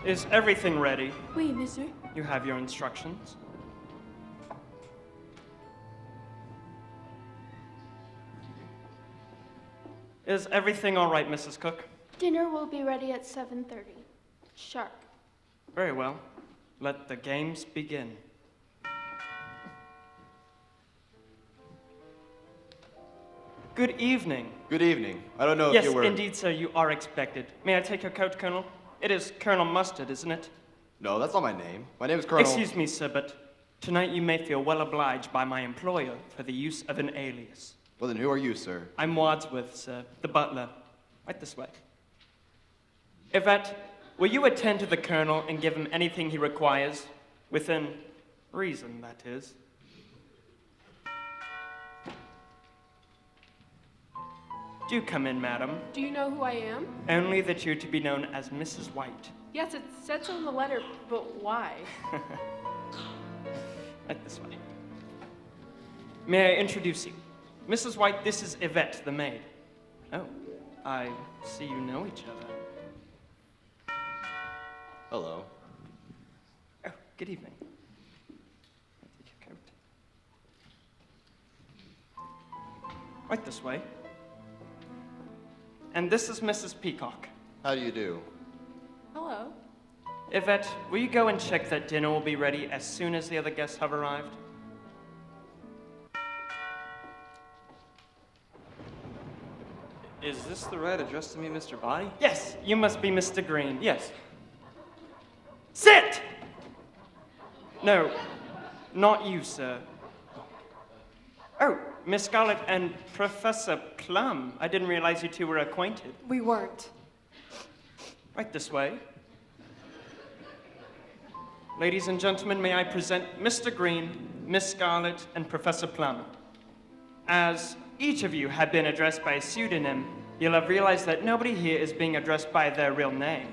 Is everything ready? Oui, monsieur. You have your instructions. Is everything all right, Mrs. Cook? Dinner will be ready at 7:30. Sharp. Very well. Let the games begin. Good evening. Good evening. I don't know if Yes, you were... indeed, sir, you are expected. May I take your coat, Colonel? It is Colonel Mustard, isn't it? No, that's not my name. My name is Colonel... Excuse me, sir, but tonight you may feel well obliged by my employer for the use of an alias. Well, then who are you, sir? I'm Wadsworth, sir, the butler. Right this way. Yvette, will you attend to the Colonel and give him anything he requires? Within reason, that is. Do come in, madam. Do you know who I am? Only that you're to be known as Mrs. White. Yes, it said so in the letter, but why? Right this way. May I introduce you? Mrs. White, this is Yvette, the maid. Oh, I see you know each other. Hello. Oh, good evening. Take your coat. Right this way. And this is Mrs. Peacock. How do you do? Hello. Yvette, will you go and check that dinner will be ready as soon as the other guests have arrived? Is this the right address to me, Mr. Body? Yes, you must be Mr. Green. Yes. Sit! No, not you, sir. Oh, Miss Scarlett and Professor Plum. I didn't realize you two were acquainted. We weren't. Right this way. Ladies and gentlemen, may I present Mr. Green, Miss Scarlett, and Professor Plum. As each of you have been addressed by a pseudonym, you'll have realized that nobody here is being addressed by their real name.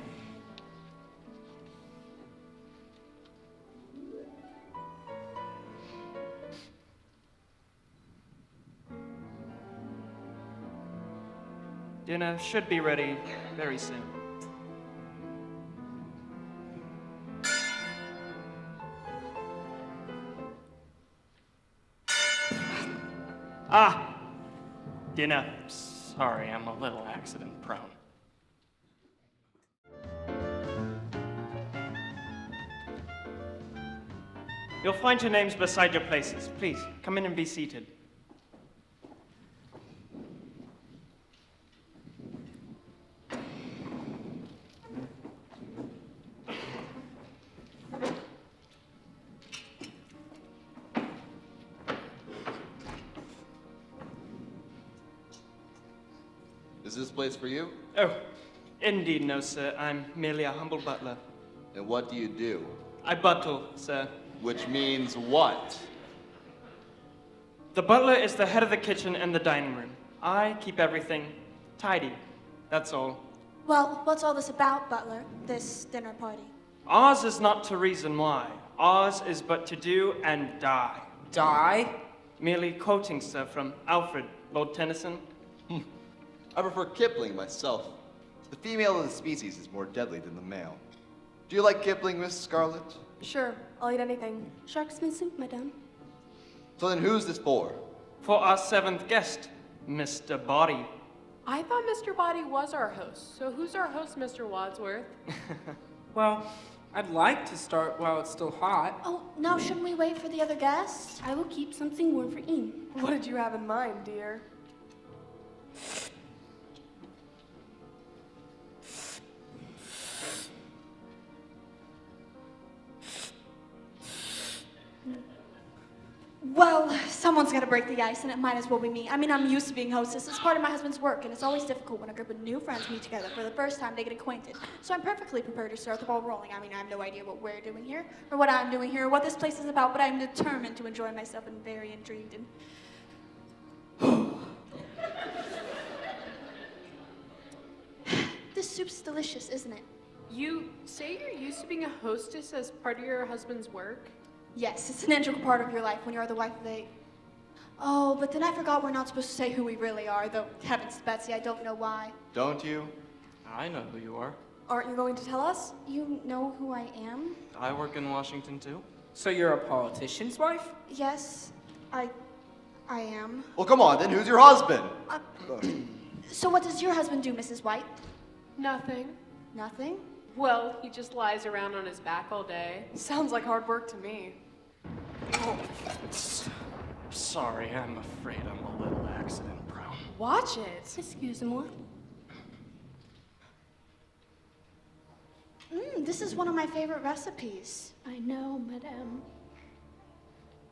Dinner should be ready very soon. Ah, dinner. Sorry, I'm a little accident prone. You'll find your names beside your places. Please, come in and be seated. Is this place for you? Oh, indeed no, sir. I'm merely a humble butler. And what do you do? I buttle, sir. Which means what? The butler is the head of the kitchen and the dining room. I keep everything tidy. That's all. Well, what's all this about, Butler? This dinner party? Ours is not to reason why. Ours is but to do and die. Die? Merely quoting, sir, from Alfred, Lord Tennyson. I prefer Kipling myself. The female of the species is more deadly than the male. Do you like Kipling, Miss Scarlet? Sure, I'll eat anything. Shark's fin soup, madame. So then who's this for? For our seventh guest, Mr. Body. I thought Mr. Body was our host, so who's our host, Mr. Wadsworth? Well, I'd like to start while it's still hot. Oh, now shouldn't we wait for the other guests? I will keep something warm for Ian. What did you have in mind, dear? Well, someone's got to break the ice, and it might as well be me. I mean, I'm used to being hostess. It's part of my husband's work, and it's always difficult when a group of new friends meet together for the first time they get acquainted. So I'm perfectly prepared to start the ball rolling. I mean, I have no idea what we're doing here, or what I'm doing here, or what this place is about, but I'm determined to enjoy myself and very intrigued and... This soup's delicious, isn't it? You say you're used to being a hostess as part of your husband's work? Yes, it's an integral part of your life when you're the wife of a... Oh, but then I forgot we're not supposed to say who we really are, though, heavens, Betsy, I don't know why. Don't you? I know who you are. Aren't you going to tell us? You know who I am? I work in Washington too. So you're a politician's wife? Yes, I am. Well, come on then. Who's your husband? So what does your husband do, Mrs. White? Nothing. Nothing? Well, he just lies around on his back all day. Sounds like hard work to me. Sorry, I'm afraid I'm a little accident prone. Watch it. Excuse-moi. This is one of my favorite recipes. I know, madame.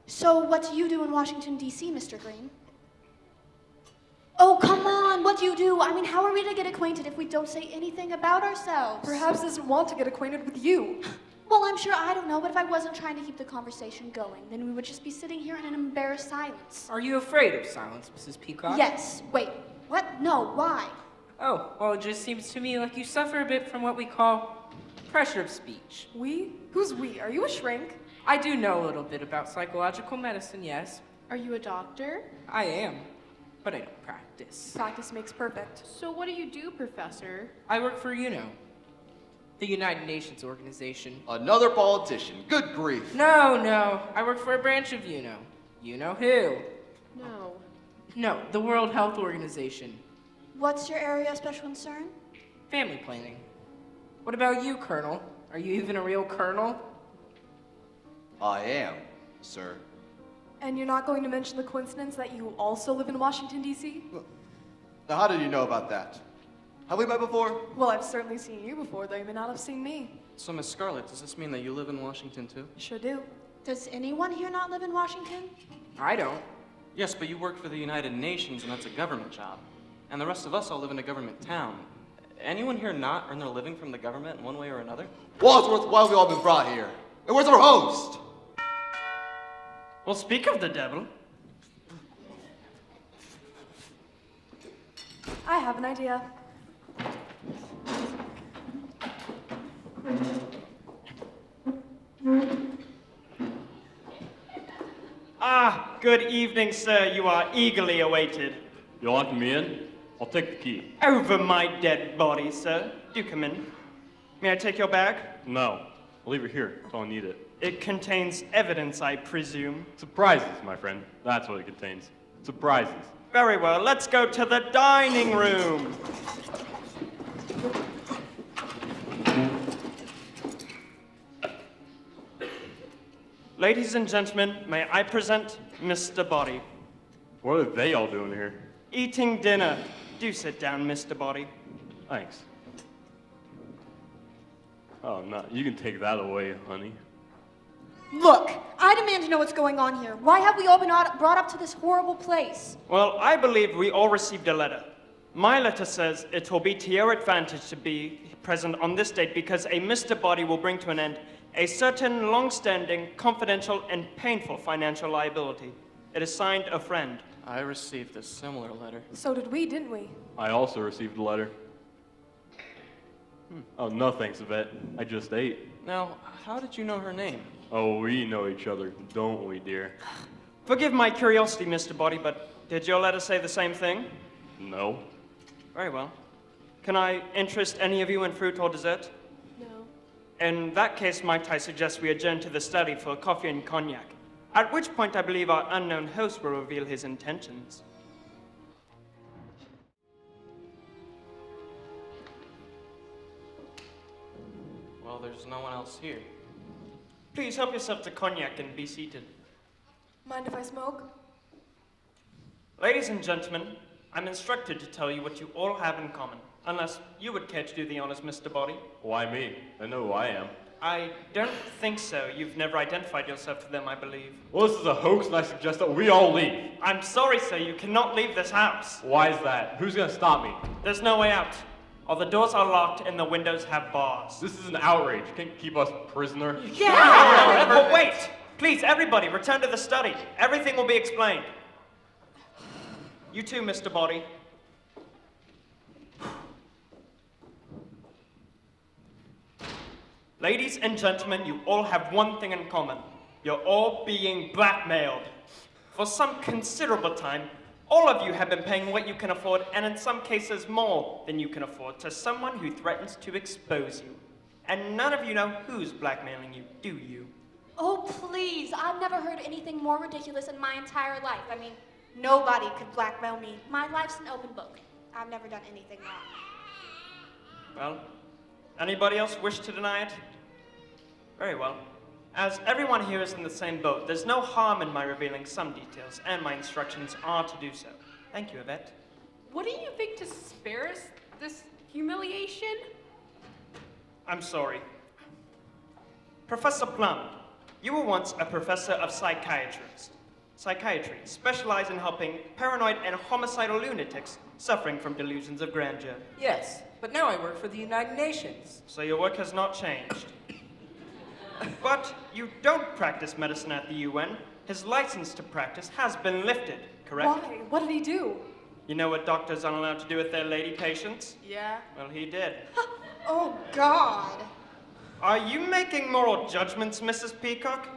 So what do you do in Washington, D.C., Mr. Green? Oh, come on, what do you do? I mean, how are we to get acquainted if we don't say anything about ourselves? Perhaps doesn't want to get acquainted with you. Well, I'm sure I don't know, but if I wasn't trying to keep the conversation going, then we would just be sitting here in an embarrassed silence. Are you afraid of silence, Mrs. Peacock? Yes. Wait, what? No, why? Oh, well, it just seems to me like you suffer a bit from what we call pressure of speech. We? Who's we? Are you a shrink? I do know a little bit about psychological medicine, yes. Are you a doctor? I am, but I don't practice. Practice makes perfect. So what do you do, Professor? I work for UNO, the United Nations organization. Another politician. Good grief. No, I work for a branch of UNO. You know who? No. No, the World Health Organization. What's your area of special concern? Family planning. What about you, Colonel? Are you even a real colonel? I am, sir. And you're not going to mention the coincidence that you also live in Washington, D.C.? Now, how did you know about that? Have we met before? Well, I've certainly seen you before, though you may not have seen me. So, Miss Scarlet, does this mean that you live in Washington too? Sure do. Does anyone here not live in Washington? I don't. Yes, but you work for the United Nations, and that's a government job. And the rest of us all live in a government town. Anyone here not earn their living from the government in one way or another? Wadsworth, why have we all been brought here? And where's our host? Well, speak of the devil. I have an idea. Ah, good evening, sir. You are eagerly awaited. You locking me in? I'll take the key. Over my dead body, sir. Do come in. May I take your bag? No. I'll leave it here until I need it. It contains evidence, I presume. Surprises, my friend. That's what it contains. Surprises. Very well, let's go to the dining room. Ladies and gentlemen, may I present Mr. Body. What are they all doing here? Eating dinner. Do sit down, Mr. Body. Thanks. Oh, no. You can take that away, honey. Look, I demand to know what's going on here. Why have we all been brought up to this horrible place? Well, I believe we all received a letter. My letter says it will be to your advantage to be present on this date because a Mr. Body will bring to an end a certain long-standing, confidential, and painful financial liability. It is signed a friend. I received a similar letter. So did we, didn't we? I also received a letter. Oh, no thanks, Yvette. I just ate. Now, how did you know her name? Oh, we know each other, don't we, dear? Forgive my curiosity, Mr. Body, but did your letter say the same thing? No. Very well. Can I interest any of you in fruit or dessert? No. In that case, might I suggest we adjourn to the study for coffee and cognac, at which point I believe our unknown host will reveal his intentions. Well, there's no one else here. Please help yourself to cognac and be seated. Mind if I smoke? Ladies and gentlemen, I'm instructed to tell you what you all have in common, unless you would care to do the honors, Mr. Body. Why me? I know who I am. I don't think so. You've never identified yourself to them, I believe. Well, this is a hoax, and I suggest that we all leave. I'm sorry, sir. You cannot leave this house. Why is that? Who's gonna stop me? There's no way out. All the doors are locked and the windows have bars. This is an outrage. You can't keep us prisoner. But wait! Please, everybody, return to the study. Everything will be explained. You too, Mr. Body. Ladies and gentlemen, you all have one thing in common. You're all being blackmailed. For some considerable time, all of you have been paying what you can afford, and in some cases more than you can afford, to someone who threatens to expose you. And none of you know who's blackmailing you, do you? Oh, please. I've never heard anything more ridiculous in my entire life. I mean, nobody could blackmail me. My life's an open book. I've never done anything wrong. Well, anybody else wish to deny it? Very well. As everyone here is in the same boat, there's no harm in my revealing some details, and my instructions are to do so. Thank you, Yvette. What do you think to spare us this humiliation? I'm sorry. Professor Plum, you were once a professor of psychiatry, specialized in helping paranoid and homicidal lunatics suffering from delusions of grandeur. Yes, but now I work for the United Nations. So your work has not changed. But you don't practice medicine at the UN. His license to practice has been lifted, correct? Why? What did he do? You know what doctors aren't allowed to do with their lady patients? Yeah. Well, he did. Oh, God. Are you making moral judgments, Mrs. Peacock?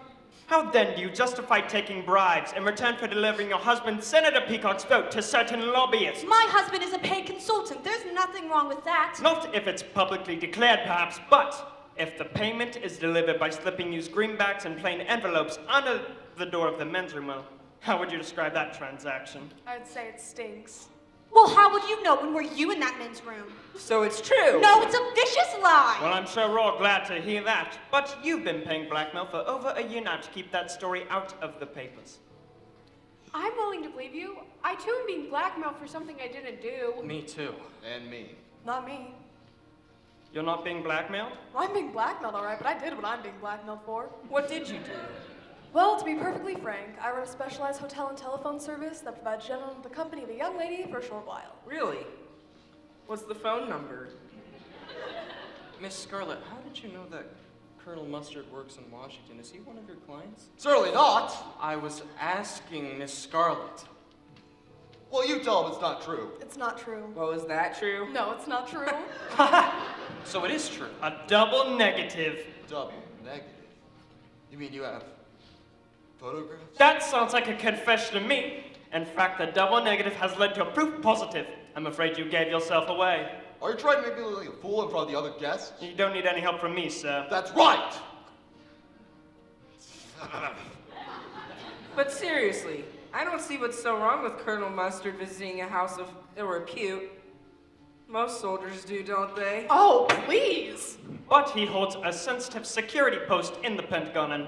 How then do you justify taking bribes in return for delivering your husband, Senator Peacock's vote to certain lobbyists? My husband is a paid consultant. There's nothing wrong with that. Not if it's publicly declared, perhaps, but if the payment is delivered by slipping used greenbacks and plain envelopes under the door of the men's room, well, how would you describe that transaction? I'd say it stinks. Well, how would you know when were you in that men's room? So it's true. No, it's a vicious lie. Well, I'm sure we're all glad to hear that. But you've been paying blackmail for over a year now to keep that story out of the papers. I'm willing to believe you. I too am being blackmailed for something I didn't do. Me too. And me. Not me. You're not being blackmailed? I'm being blackmailed, all right, but I did what I'm being blackmailed for. What did you do? Well, to be perfectly frank, I run a specialized hotel and telephone service that provides gentlemen with the company of a young lady for a short while. Really? What's the phone number? Miss Scarlett, how did you know that Colonel Mustard works in Washington? Is he one of your clients? Certainly not. I was asking Miss Scarlett. Well, you tell him it's not true. It's not true. Well, is that true? No, it's not true. So it is true. A double negative. Double negative. You mean you have photographs? That sounds like a confession to me. In fact, the double negative has led to a proof positive. I'm afraid you gave yourself away. Are you trying to make me look like a fool in front of the other guests? You don't need any help from me, sir. That's right! But seriously, I don't see what's so wrong with Colonel Mustard visiting a house of ill repute. Most soldiers do, don't they? Oh, please! But he holds a sensitive security post in the Pentagon, and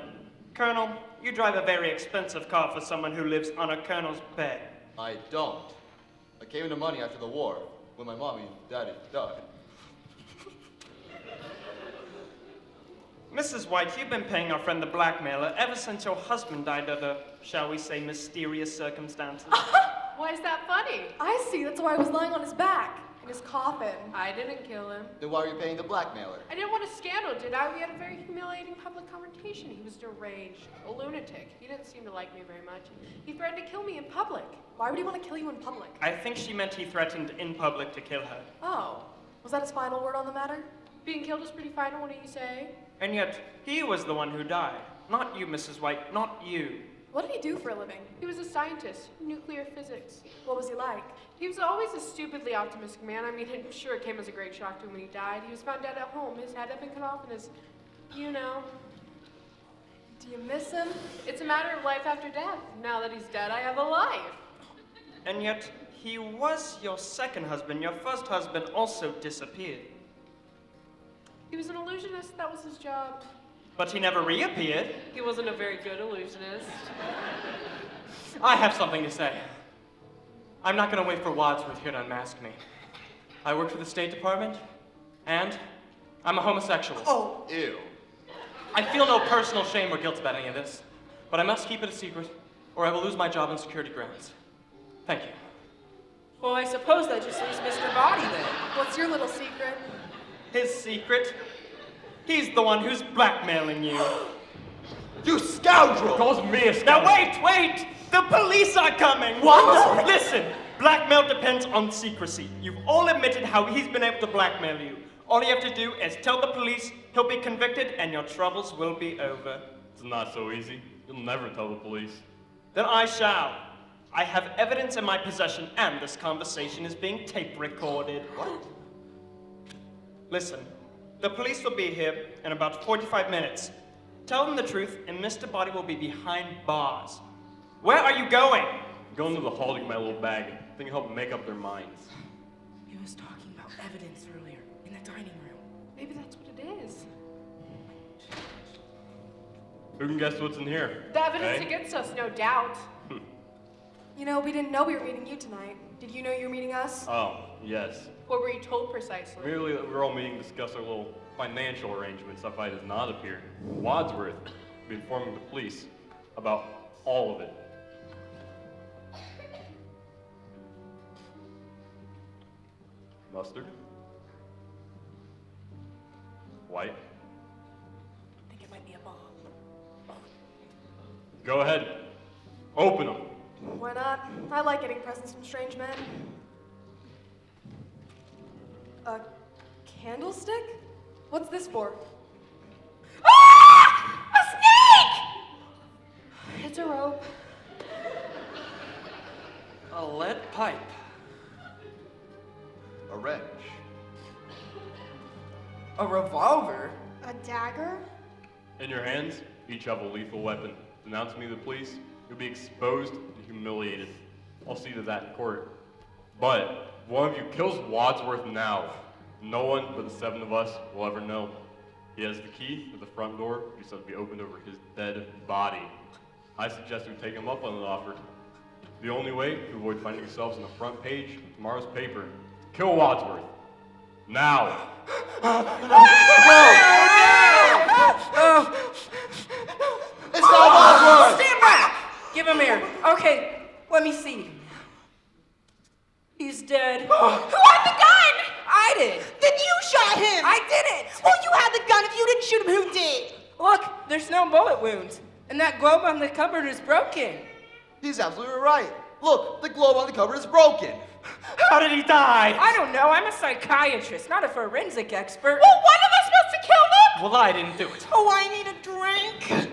Colonel, you drive a very expensive car for someone who lives on a colonel's pay. I don't. I came into money after the war, when my mommy and daddy died. Mrs. White, you've been paying our friend the blackmailer ever since your husband died under, shall we say, mysterious circumstances. Why is that funny? I see, that's why I was lying on his back, in his coffin. I didn't kill him. Then why are you paying the blackmailer? I didn't want a scandal, did I? We had a very humiliating public confrontation. He was deranged, a lunatic. He didn't seem to like me very much. He threatened to kill me in public. Why would he want to kill you in public? I think she meant he threatened in public to kill her. Oh, was that his final word on the matter? Being killed is pretty final, what do you say? And yet, he was the one who died. Not you, Mrs. White, not you. What did he do for a living? He was a scientist, nuclear physics. What was he like? He was always a stupidly optimistic man. I mean, I'm sure it came as a great shock to him when he died. He was found dead at home. His head had been cut off and his, you know. Do you miss him? It's a matter of life after death. Now that he's dead, I have a life. And yet, he was your second husband. Your first husband also disappeared. He was an illusionist. That was his job. But he never reappeared. He wasn't a very good illusionist. I have something to say. I'm not going to wait for Wadsworth here to unmask me. I work for the State Department, and I'm a homosexual. Oh. Ew. I feel no personal shame or guilt about any of this, but I must keep it a secret, or I will lose my job on security grounds. Thank you. Well, I suppose that just leaves Mr. Body then. What's your little secret? His secret? He's the one who's blackmailing you. You scoundrel! Calls me a Now scoundrel. wait! The police are coming! What? Listen, blackmail depends on secrecy. You've all admitted how he's been able to blackmail you. All you have to do is tell the police, he'll be convicted, and your troubles will be over. It's not so easy. You'll never tell the police. Then I shall. I have evidence in my possession, and this conversation is being tape recorded. What? Listen, the police will be here in about 45 minutes. Tell them the truth, and Mr. Body will be behind bars. Where are you going? I'm going to the hall to get my little bag. I think it'll help make up their minds. He was talking about evidence earlier in the dining room. Maybe that's what it is. Who can guess what's in here? The evidence Eh? against us, no doubt. You know, we didn't know we were meeting you tonight. Did you know you were meeting us? Oh, yes. What were you told precisely? Merely that we're all meeting to discuss our little financial arrangements. If I does not appear, Wadsworth will be informing the police about all of it. Mustard? White? I think it might be a bomb. Go ahead. Open them. Why not? I like getting presents from strange men. A candlestick? What's this for? Ah! A snake! It's a rope. A lead pipe. A wrench. A revolver? A dagger? In your hands, each have a lethal weapon. Denounce me to the police, you'll be exposed and humiliated. I'll see to that in court. But if one of you kills Wadsworth now, no one but the seven of us will ever know. He has the key to the front door, which will be opened over his dead body. I suggest we take him up on the offer. The only way to avoid finding yourselves on the front page of tomorrow's paper, kill Wadsworth. Now! It's not Wadsworth! Stand back! Give him here. Okay, let me see. He's dead. Who had the gun? I did. Then you shot him! I didn't. Well, you had the gun. If you didn't shoot him, who did? Look, there's no bullet wounds. And that globe on the cupboard is broken. He's absolutely right. Look, the globe on the cover is broken. How did he die? I don't know. I'm a psychiatrist, not a forensic expert. Well, one of us must have killed him! Well, I didn't do it. Oh, I need a drink.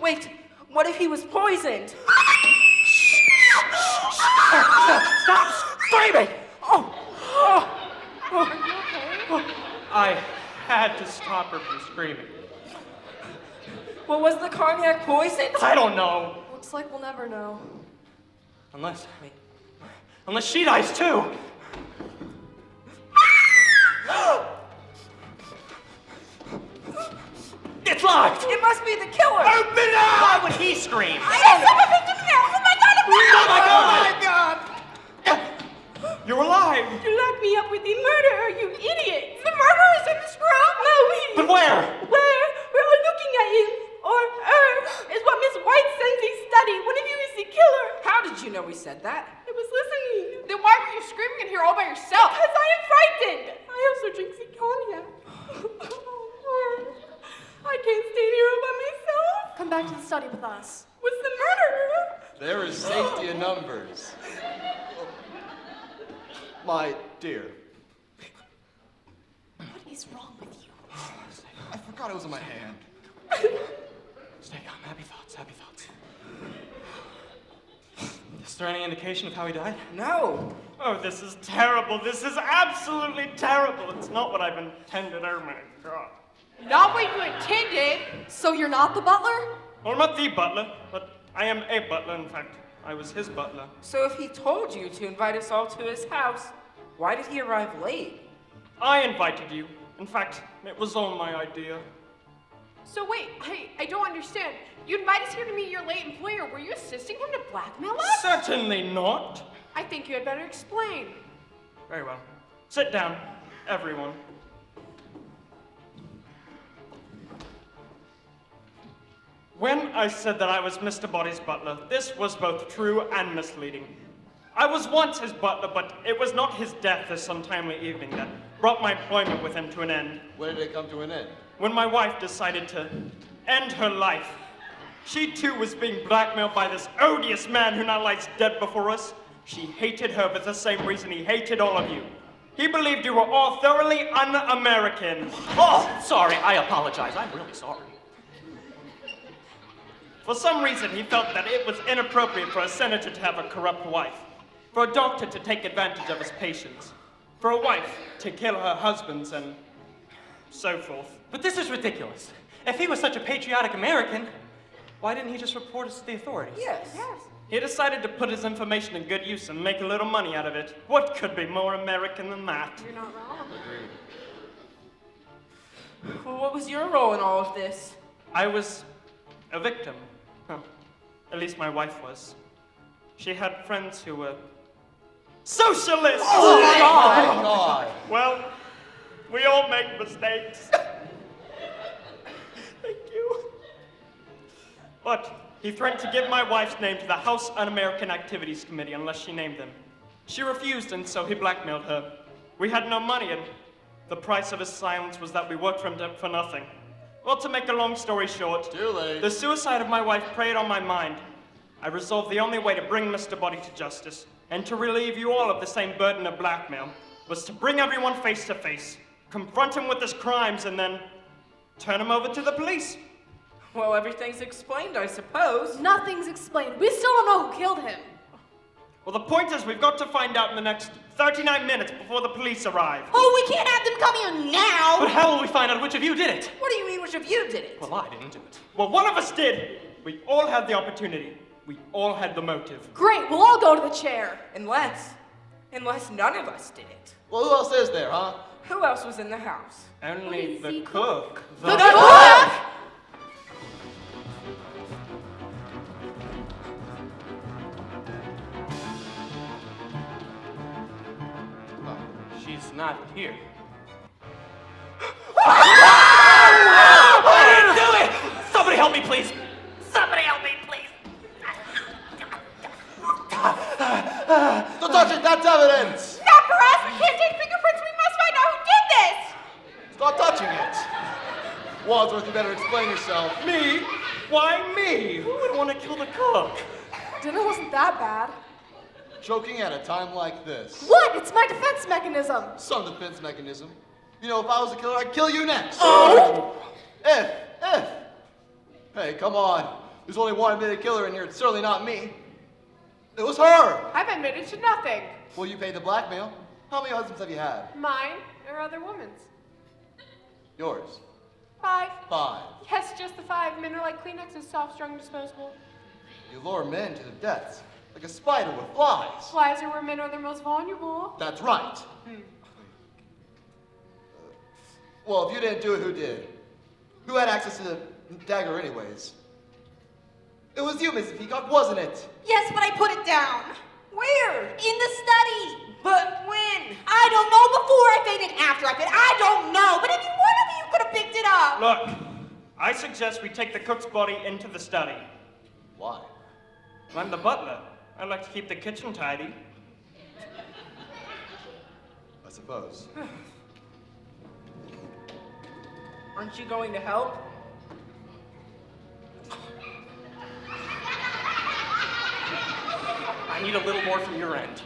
Wait, what if he was poisoned? Stop screaming! I had to stop her from screaming. Well, was the cognac poisoned? I don't know. Looks like we'll never know. Unless she dies too. It's locked! It must be the killer. Open up! Why would he scream? I don't know. Oh my god! Oh my God! You're alive! You locked me up with the murderer, you idiot! The murderer is in this room? No, But where? Where? We're all looking at him. Or her. Is what Miss White sends he studied. One of you is the killer. How did you know we said that? I was listening. Then why were you screaming in here all by yourself? Because I am frightened. I also drink the cognac. I can't stay here all by myself. Come back to the study with us. What's the murderer? There is safety in numbers. My dear, is wrong with you? I forgot it was in my hand. Stay calm. Happy thoughts. Happy thoughts. Is there any indication of how he died? No. Oh, this is terrible. This is absolutely terrible. It's not what I've intended. Oh my God. Not what you intended. So you're not the butler? Well, I'm not the butler, but I am a butler. In fact, I was his butler. So if he told you to invite us all to his house, why did he arrive late? I invited you. In fact, it was all my idea. So wait, I don't understand. You invited us here to meet your late employer. Were you assisting him to blackmail us? Certainly not. I think you had better explain. Very well. Sit down, everyone. When I said that I was Mr. Body's butler, this was both true and misleading. I was once his butler, but it was not his death this untimely evening that brought my employment with him to an end. When did it come to an end? When my wife decided to end her life, she too was being blackmailed by this odious man who now lies dead before us. She hated her for the same reason he hated all of you. He believed you were all thoroughly un-American. Oh, sorry. I apologize. I'm really sorry. For some reason, he felt that it was inappropriate for a senator to have a corrupt wife, for a doctor to take advantage of his patients, for a wife to kill her husbands, and so forth. But this is ridiculous. If he was such a patriotic American, why didn't he just report us to the authorities? Yes. He decided to put his information in good use and make a little money out of it. What could be more American than that? You're not wrong. Well, what was your role in all of this? I was a victim. Huh. At least my wife was. She had friends who were socialists! Oh my God! Well, we all make mistakes. Thank you. But he threatened to give my wife's name to the House Un-American Activities Committee unless she named them. She refused, and so he blackmailed her. We had no money, and the price of his silence was that we worked for him for nothing. Well, to make a long story short, Too late. the suicide of my wife preyed on my mind. I resolved the only way to bring Mr. Body to justice, and to relieve you all of the same burden of blackmail, was to bring everyone face to face, confront him with his crimes, and then turn him over to the police. Well, everything's explained, I suppose. Nothing's explained. We still don't know who killed him. Well, the point is we've got to find out in the next 39 minutes before the police arrive. Oh, we can't have them come here now! But how will we find out which of you did it? What do you mean, which of you did it? Well, I didn't do it. Well, one of us did. We all had the opportunity. We all had the motive. Great, we'll all go to the chair. Unless none of us did it. Well, who else is there, huh? Who else was in the house? Only the Ezekiel? cook. The cook! She's not here. I didn't do it! Somebody help me, please. Somebody help me, please! Don't touch it, that's evidence! Not for us! We can't take fingerprints! We must find out who did this! Stop touching it! Wadsworth, you better explain yourself. Me? Why me? Who would want to kill the cook? Dinner wasn't that bad. Choking at a time like this. What? It's my defense mechanism. Some defense mechanism. You know, if I was a killer, I'd kill you next. Oh! If. Hey, come on. There's only one admitted killer in here. It's certainly not me. It was her. I've admitted to nothing. Well, you paid the blackmail. How many husbands have you had? Mine or other women's. Yours. 5. 5. Yes, just the 5. Men are like Kleenexes, soft, strong, disposable. You lure men to their deaths, like a spider with flies. Flies are where men are their most vulnerable. That's right. Well, if you didn't do it, who did? Who had access to the dagger anyways? It was you, Mrs. Peacock, wasn't it? Yes, but I put it down. Where? In the study. But when? I don't know, before I fainted, after I fainted. I don't know, but any one of you could have picked it up. Look, I suggest we take the cook's body into the study. Why? I'm the butler. I like to keep the kitchen tidy. I suppose. Aren't you going to help? I need a little more from your end.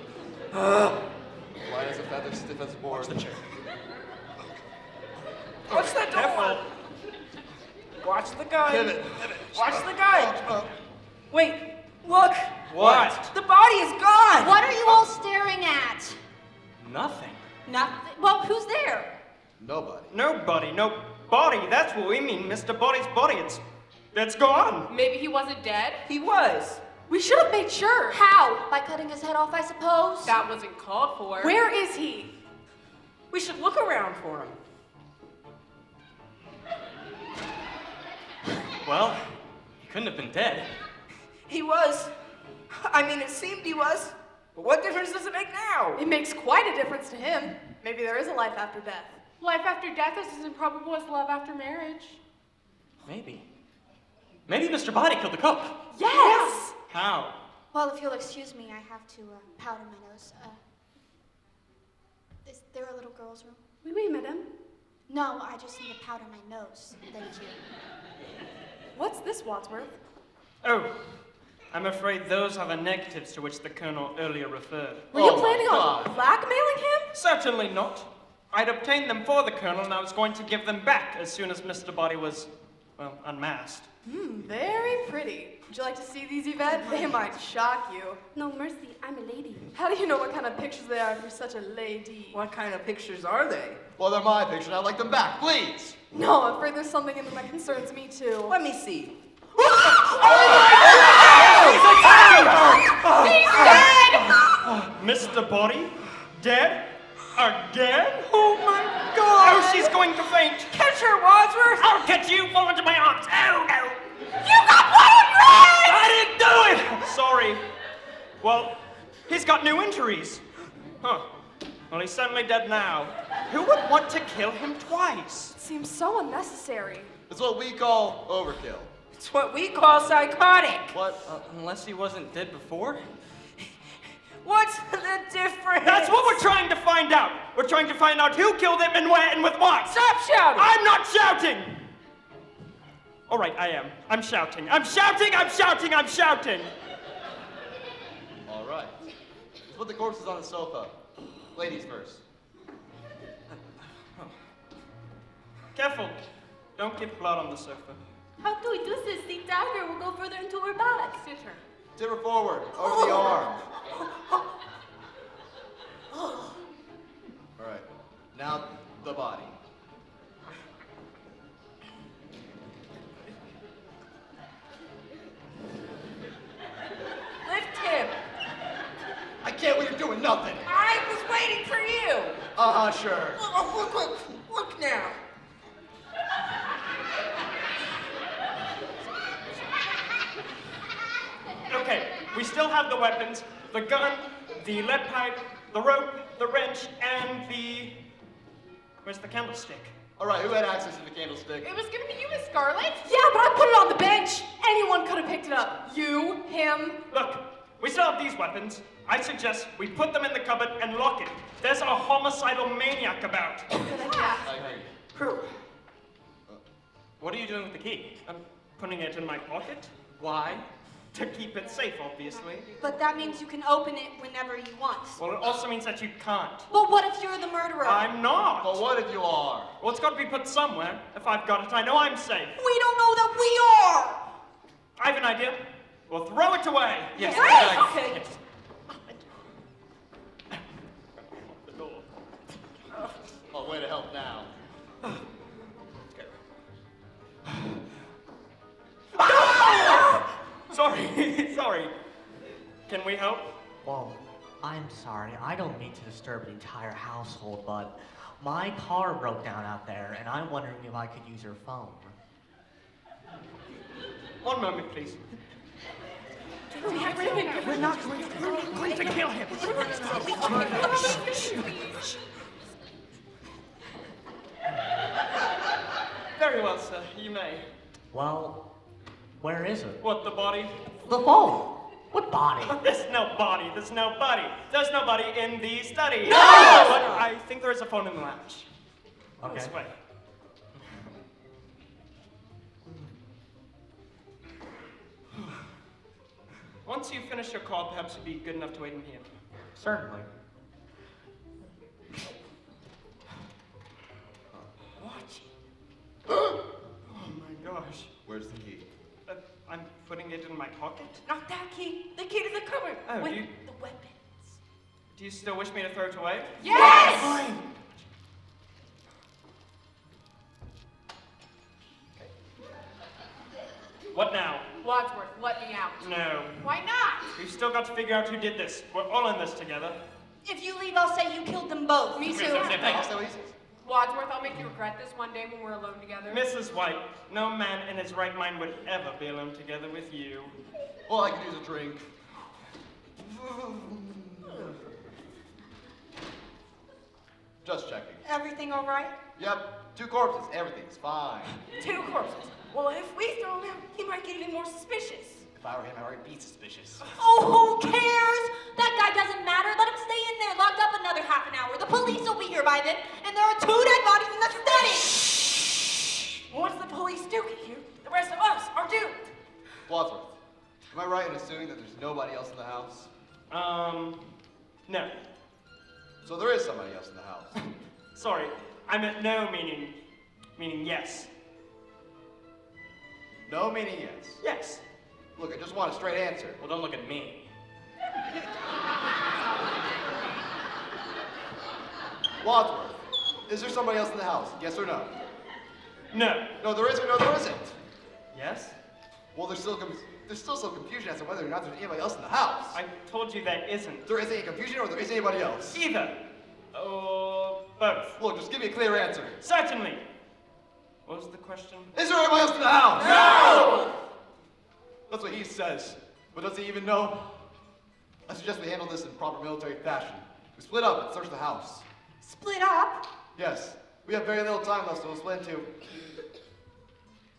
Light as a feather, stiff as a board. Watch the chair. Watch the door. Watch the gun. Pivot. Watch the gun. Oh, Wait, look. What? The body is gone. What are you all staring at? Nothing. Nothing. Well, who's there? nobody. Nobody, no body. That's what we mean, Mr. Body's body. It's gone. Maybe he wasn't dead? He was. We should have made sure. How? By cutting his head off, I suppose? That wasn't called for. Where is he? We should look around for him. Well, he couldn't have been dead. He was. I mean, it seemed he was. But what difference does it make now? It makes quite a difference to him. Maybe there is a life after death. Life after death is as improbable as love after marriage. Maybe. Maybe Mr. Body killed the cook. Yes! How? Well, if you'll excuse me, I have to powder my nose. Is there a little girl's room? Oui, madame. No, I just need to powder my nose. Thank you. What's this, Wadsworth? Oh, I'm afraid those are the negatives to which the Colonel earlier referred. Were you Oh my planning on God. blackmailing him? Certainly not. I'd obtained them for the Colonel, and I was going to give them back as soon as Mr. Body was, well, unmasked. Very pretty. Would you like to see these, Yvette? They might shock you. No mercy, I'm a lady. How do you know what kind of pictures they are if you're such a lady? What kind of pictures are they? Well, they're my picture, and I'd like them back, please. No, I'm afraid there's something in them that concerns me too. Let me see. Mr. Body? Dead? Again? Oh my God! Oh, she's going to faint! Catch her, Wadsworth! I'll get you! Fall into my arms! Oh no! You got blood on your eyes! I didn't do it! Sorry. Well, he's got new injuries. Huh. Well, he's certainly dead now. Who would want to kill him twice? It seems so unnecessary. It's what we call overkill. It's what we call psychotic. What? Unless he wasn't dead before? What's the difference? That's what we're trying to find out. We're trying to find out who killed him and where and with what. Stop shouting! I'm not shouting! All right, I am. I'm shouting. I'm shouting! I'm shouting! I'm shouting! All right. Let's put the corpses on the sofa. Ladies first. Careful. Don't get blood on the sofa. How do we do this? The dagger will go further into her back. Sit her. Tip her forward, over the arm. All right. Now, the body. Lift him. I can't when you're doing nothing. I was waiting for you. Sure. Look now. Okay, we still have the weapons, the gun, the lead pipe, the rope, the wrench, and the... Where's the candlestick? All right, who had access to the candlestick? It was given to you, Miss Scarlet. Yeah, but I put it on the bench. Anyone could have picked it up. You, him. Look, we still have these weapons. I suggest we put them in the cupboard and lock it. There's a homicidal maniac about. I agree. Whew. What are you doing with the key? I'm putting it in my pocket. Why? To keep it safe, obviously. But that means you can open it whenever you want. Well, it also means that you can't. But what if you're the murderer? I'm not. But what if you are? Well, it's got to be put somewhere. If I've got it, I know I'm safe. We don't know that we are! I have an idea. We'll throw it away. Yes. Right, okay. Yes. The door. Oh, way to help now. Sorry, sorry. Can we help? Well, I'm sorry. I don't mean to disturb the entire household, but my car broke down out there, and I'm wondering if I could use your phone. One moment, please. We're not Going to kill him. Very well, sir. You may. Well, where is it? What, the body? The phone. What body? There's no body. There's no body. There's nobody in the study. No! But I think there is a phone in the lounge. Okay. This way. Once you finish your call, perhaps you'd be good enough to wait in here. Certainly. What? doors. Where's the key? I'm putting it in my pocket. Not that key. The key to the cupboard. Oh, with you- the weapons. Do you still wish me to throw it away? Yes! Fine. What now? Wadsworth, let me out. No. Why not? We've still got to figure out who did this. We're all in this together. If you leave, I'll say you killed them both. Me too. Same thing. That's what he says. Wadsworth, I'll make you regret this one day when we're alone together. Mrs. White, no man in his right mind would ever be alone together with you. Well, I could use a drink. Just checking. Everything all right? Yep, 2 corpses. Everything's fine. 2 corpses. Well, if we throw him out, he might get even more suspicious. If I were him, I'd already be suspicious. Oh, who cares? That guy doesn't matter. Let him stay in there, locked up another half an hour. The police will be here by then, and there are 2 dead bodies in the study. Once the police do get here, the rest of us are doomed. Wadsworth, am I right in assuming that there's nobody else in the house? No. So there is somebody else in the house. Sorry, I meant no meaning yes. No meaning yes. Yes. Look, I just want a straight answer. Well, don't look at me. Wadsworth, is there somebody else in the house? Yes or no? No. No, there is or no, there isn't. Yes? Well, there's still some confusion as to whether or not there's anybody else in the house. I told you there isn't. There isn't any confusion or there isn't anybody else. Either. Or both. Look, just give me a clear answer. Certainly. What was the question? Is there anybody else in the house? No! That's what he says. But does he even know? I suggest we handle this in proper military fashion. We split up and search the house. Split up? Yes. We have very little time left, so we'll split into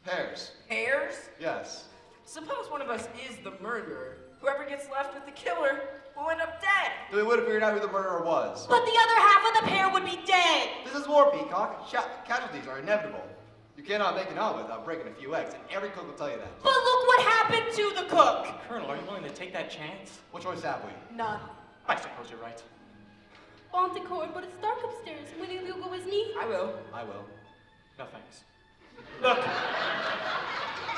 pairs. Pairs? Yes. Suppose one of us is the murderer. Whoever gets left with the killer will end up dead. Then we would have figured out who the murderer was. But the other half of the pair would be dead. This is war, Peacock. Casualties are inevitable. You cannot make an omelet without breaking a few eggs, and every cook will tell you that. But look what happened to the cook. Colonel, are you willing to take that chance? What choice have we? None. I suppose you're right. Bon accord, but it's dark upstairs. Will you go with me? I will. I will. No thanks. Look.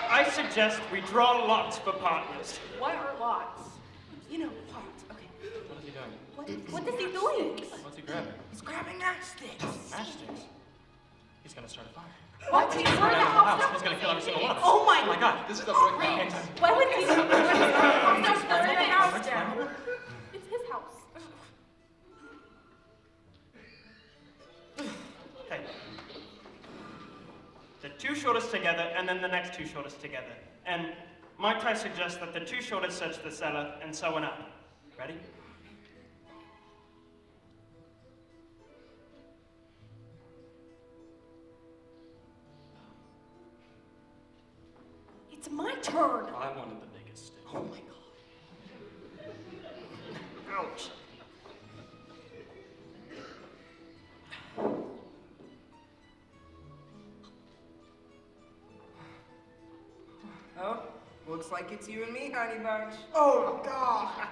I suggest we draw lots for partners. What are lots? You know, lots. Okay. What is he doing? What is he doing? What's he grabbing? He's grabbing matchsticks. Matchsticks. He's gonna start a fire. What? He's He's burning the house. He's gonna kill every single one of us. Oh my my God. This is a break Hang now. time. Why would he? He's burning the house down. It's his house. Okay. The 2 shortest together, and then the next 2 shortest together. And might I suggest that the 2 shortest search the cellar, and so on up. Ready? It's my turn. I wanted the biggest stick. Oh my God. Ouch. Oh, looks like it's you and me, honey bunch. Oh, God.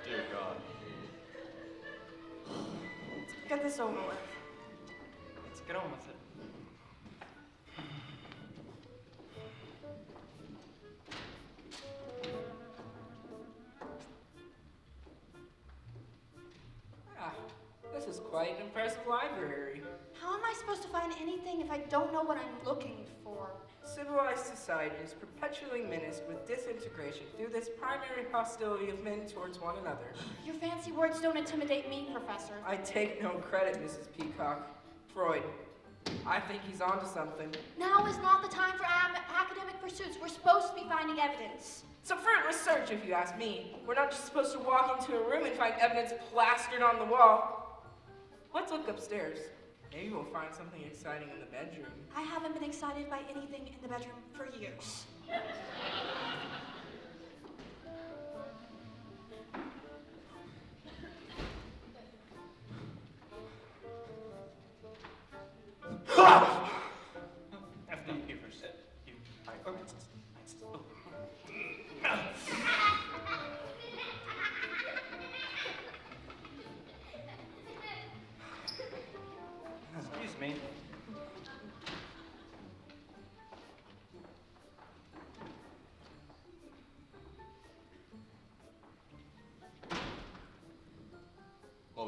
Dear God. Get this over with. Let's get on with it. Ah, this is quite an impressive library. How am I supposed to find anything if I don't know what I'm looking for? Civilized society is perpetually menaced with disintegration through this primary hostility of men towards one another. Your fancy words don't intimidate me, Professor. I take no credit, Mrs. Peacock. Freud. I think he's onto something. Now is not the time for academic pursuits. We're supposed to be finding evidence. It's a fruitless search, if you ask me. We're not just supposed to walk into a room and find evidence plastered on the wall. Let's look upstairs. Maybe we'll find something exciting in the bedroom. I haven't been excited by anything in the bedroom for years. After you first. You. Oh.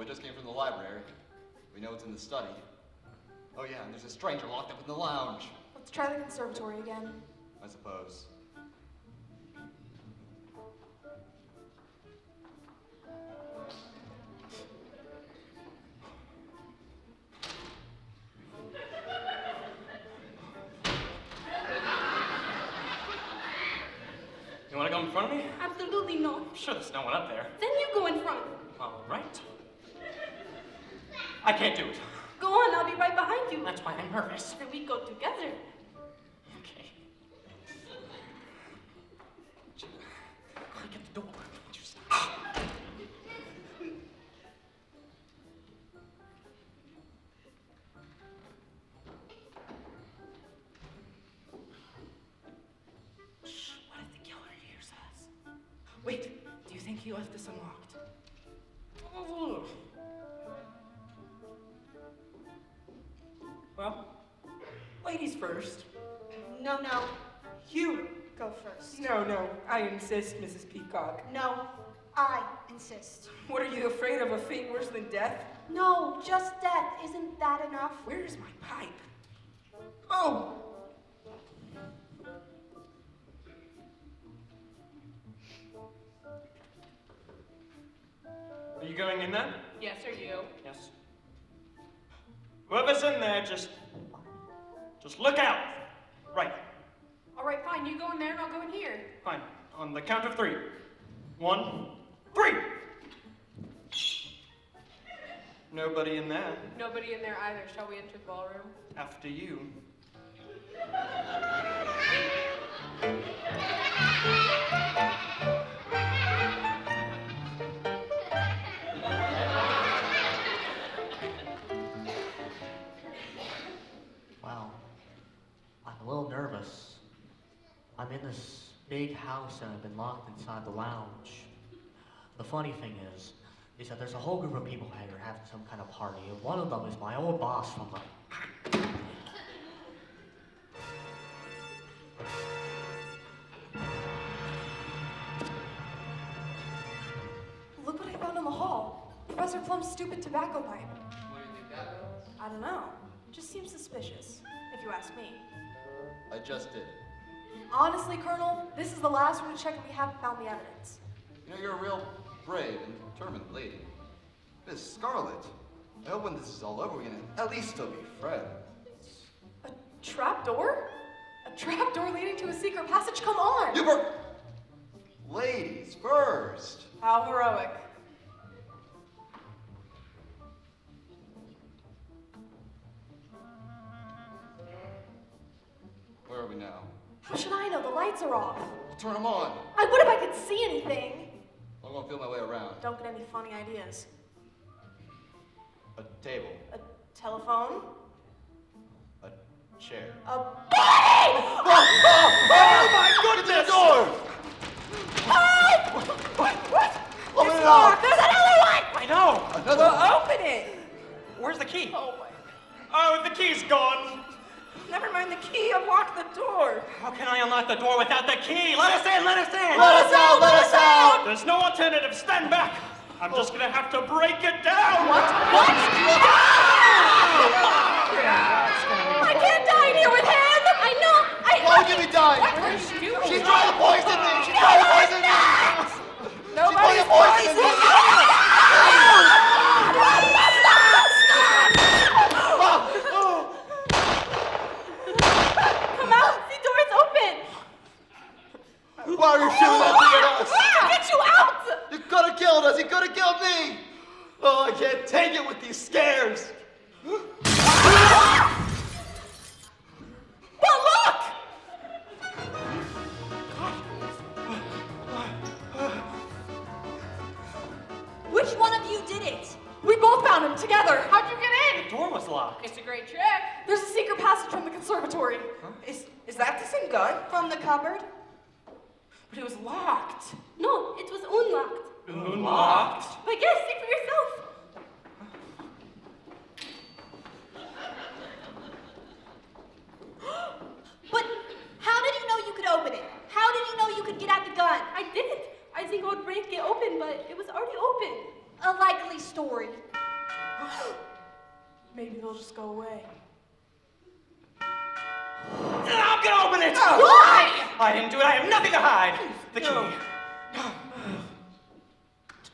just came from the library. We know it's in the study. Oh yeah, and there's a stranger locked up in the lounge. Let's try the conservatory again. I suppose. You want to go in front of me? Absolutely not. I'm sure there's no one up there. Then you go in front. All right. I can't do it. Go on, I'll be right behind you. That's why I'm nervous. Then we go together. Okay. Look at the door. Just... Shh, what if the killer hears us? Wait, do you think he left this unlocked? Well, ladies first. No, you go first. No, I insist, Mrs. Peacock. No, I insist. What, are you afraid of a fate worse than death? No, just death. Isn't that enough? Where's my pipe? Oh! Are you going in there? Yes, are you? Yes. Whoever's in there, just look out. Right. All right, fine. You go in there and I'll go in here. Fine. On the count of 3. 1, 3. Nobody in there. Nobody in there either. Shall we enter the ballroom? After you. Well, I'm a little nervous. I'm in this big house and I've been locked inside the lounge. The funny thing is that there's a whole group of people here having some kind of party, and one of them is my old boss from the... Look what I found in the hall. Professor Plum's stupid tobacco pipe. What do you think that means? I don't know. Just seems suspicious, if you ask me. I just did it. Honestly, Colonel, this is the last one to check if we haven't found the evidence. You know, you're a real brave and determined lady. Miss Scarlet, I hope when this is all over, we can at least still be friends. A trapdoor? A trapdoor leading to a secret passage? Come on! You were... Ladies first. How heroic. Where are we now? How should I know? The lights are off. Well, turn them on. I would if I could see anything. I'm gonna feel my way around. Don't get any funny ideas. A table. A telephone? A chair. A body! Oh my goodness! The door! What? Open It's it locked. up! There's another one! I know! Another Well, open it! Where's the key? Oh my. Oh, the key's gone. Never mind the key, unlock the door. How can I unlock the door without the key? Let us in! Let us in! Let us out! Let us out! There's no alternative. Stand back. I'm just gonna have to break it down. What? I can't die in here with him! I know! Why would you be dying? What are you doing? She's trying to poison me! She's trying to poison me! Nobody's She's trying to poison me! Come out! The door is open! Why are you shooting that thing at us? Get you out! You could have killed us! You could have killed me! Oh, I can't take it with these scares! But look! Which one of you did it? We both found him together. How'd you get The in? door was locked. It's a great trick. There's a secret passage from the conservatory. Is that the same gun? From the cupboard? But it was locked. No, it was unlocked. Unlocked? But yes, see for yourself. But how did you know you could open it? How did you know you could get at the gun? I didn't. I think I would break it open, but it was already open. A likely story. Maybe they'll just go away. I'm gonna open it! Why? I didn't do it. I have nothing to hide. The key.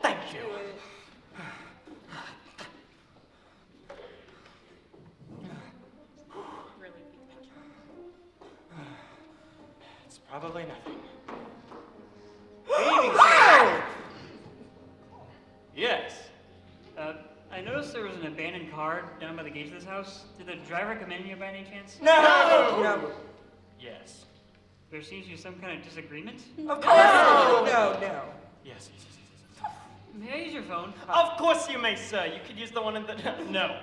Thank you. It's probably nothing. Good evening, sir. Yes. I noticed there was an abandoned car down by the gates of this house. Did the driver come in here by any chance? No! Yes. There seems to be some kind of disagreement. Of course. No. Yes. May I use your phone? Of course you may, sir. You could use the one in the... No.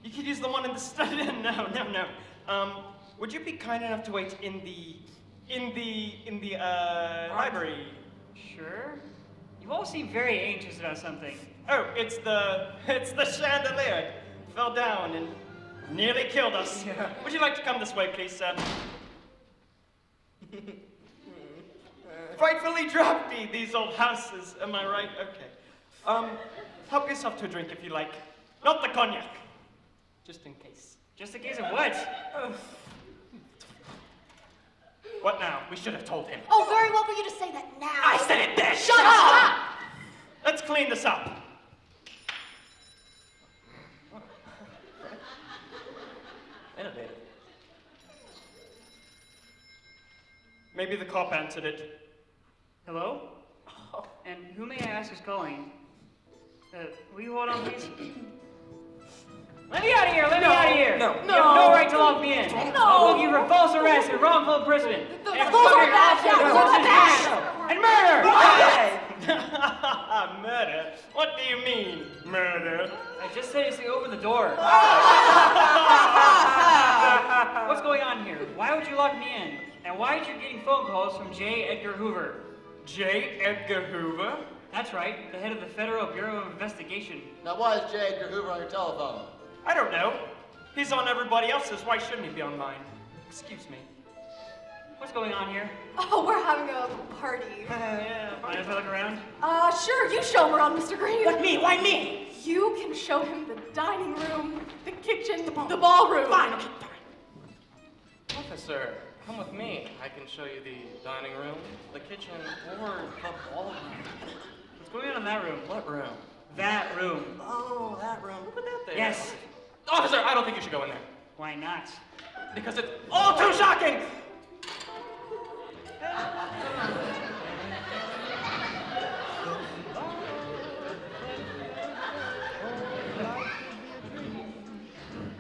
You could use the one in the study. No. Would you be kind enough to wait in the library? Sure. You all seem very anxious about something. Oh, it's the chandelier. It fell down and nearly killed us. Yeah. Would you like to come this way, please, sir? Frightfully drafty, these old houses. Am I right? Okay. Help yourself to a drink if you like. Not the cognac. Just in case. Just in case of what? What now? We should have told him. Oh, very well for you to say that now. I said it then! Shut up! Let's clean this up. Innovative. Maybe the cop answered it. Hello? And who may I ask is calling? Will you hold on, please? Let me out of here! Let me out of here! No. You have no right to lock me in. I'll book you for false arrest and wrongful imprisonment. And extorting officers of forces past and murder! Murder? What do you mean, murder? I just said to open the door. What's going on here? Why would you lock me in? And why aren't you getting phone calls from J. Edgar Hoover? J. Edgar Hoover? That's right, the head of the Federal Bureau of Investigation. Now, why is J. Edgar Hoover on your telephone? I don't know. He's on everybody else's. Why shouldn't he be on mine? Excuse me. What's going on here? Oh, we're having a party. Yeah. Mind if I look around? Sure, you show him around, Mr. Green. What, me? Why me? You can show him the dining room, the kitchen, the ballroom. Fine, okay, fine. Officer, come with me. I can show you the dining room, the kitchen, or the ballroom. What's going on in that room? What room? That room. Oh, that room. Who put that there? Yes. Officer, I don't think you should go in there. Why not? Because it's all too shocking!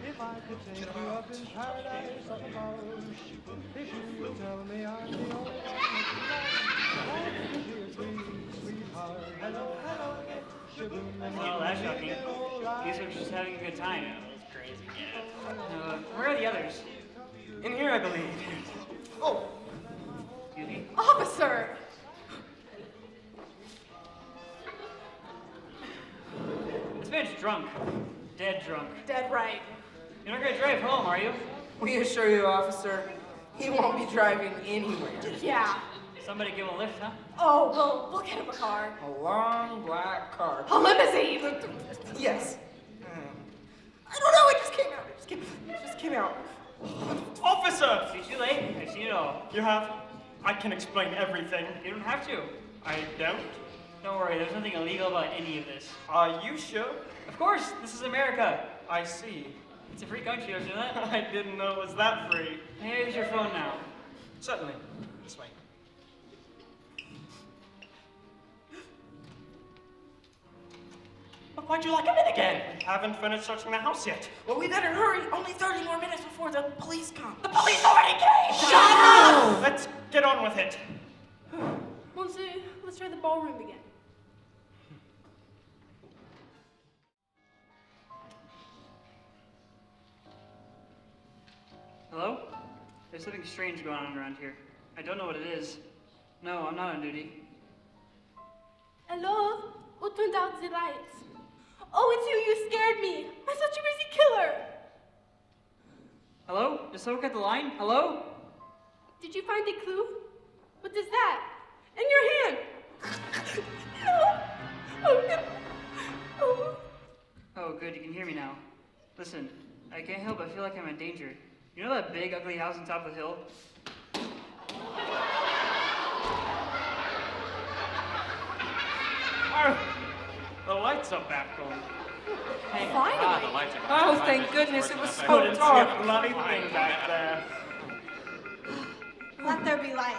If I could take you up in paradise up above, if you would tell me I'm the only one that you love, sweetheart, hello, hello, Well, that's shocking. These are just having a good time. That's crazy. Yeah. Where are the others? In here, I believe. Oh, Excuse me? Officer! This man's drunk. Dead drunk. Dead right. You're not gonna drive home, are you? We assure you, officer, he won't be driving anywhere. Yeah. Somebody give him a lift, huh? Oh, well, we'll get him a car. A long black car. A limousine! Yes. I don't know, it just came out. It just came out. Officer! See, too late. I've seen it all. You have? I can explain everything. You don't have to. I don't? Don't worry, there's nothing illegal about any of this. Are you sure? Of course, this is America. I see. It's a free country, don't you know that? I didn't know it was that free. May I use your phone now? Certainly. This way. But why'd you lock him in again? We haven't finished searching the house yet. Well, we better hurry. Only 30 more minutes before the police come. The police already came! Shut up! Let's get on with it. Let's try the ballroom again. Hello? There's something strange going on around here. I don't know what it is. No, I'm not on duty. Hello? Who turned out the lights? Oh, it's you. You scared me. I'm such a busy killer. Hello? Is someone cut the line? Hello? Did you find a clue? What is that? In your hand. No. Oh, no. Oh. Oh, good, you can hear me now. Listen, I can't help but feel like I'm in danger. You know that big, ugly house on top of the hill? Oh, the lights are back on. Finally. The lights are Oh, thank goodness, it was so Couldn't see a dark. bloody thing back there. Let there be light.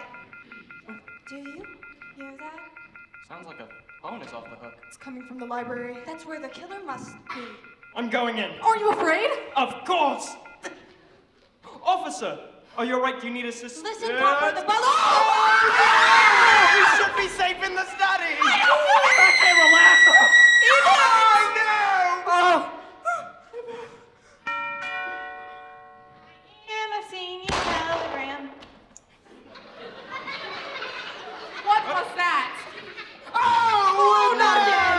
Do you hear that? Sounds like a phone is off the hook. It's coming from the library. That's where the killer must be. I'm going in. Are you afraid? Of course! Officer! Oh, you're right, do you need assistance? Listen, Copper, the bell. We should be safe in the study! Okay, relax! Oh, no! I've seen your telegram. What was that? Oh,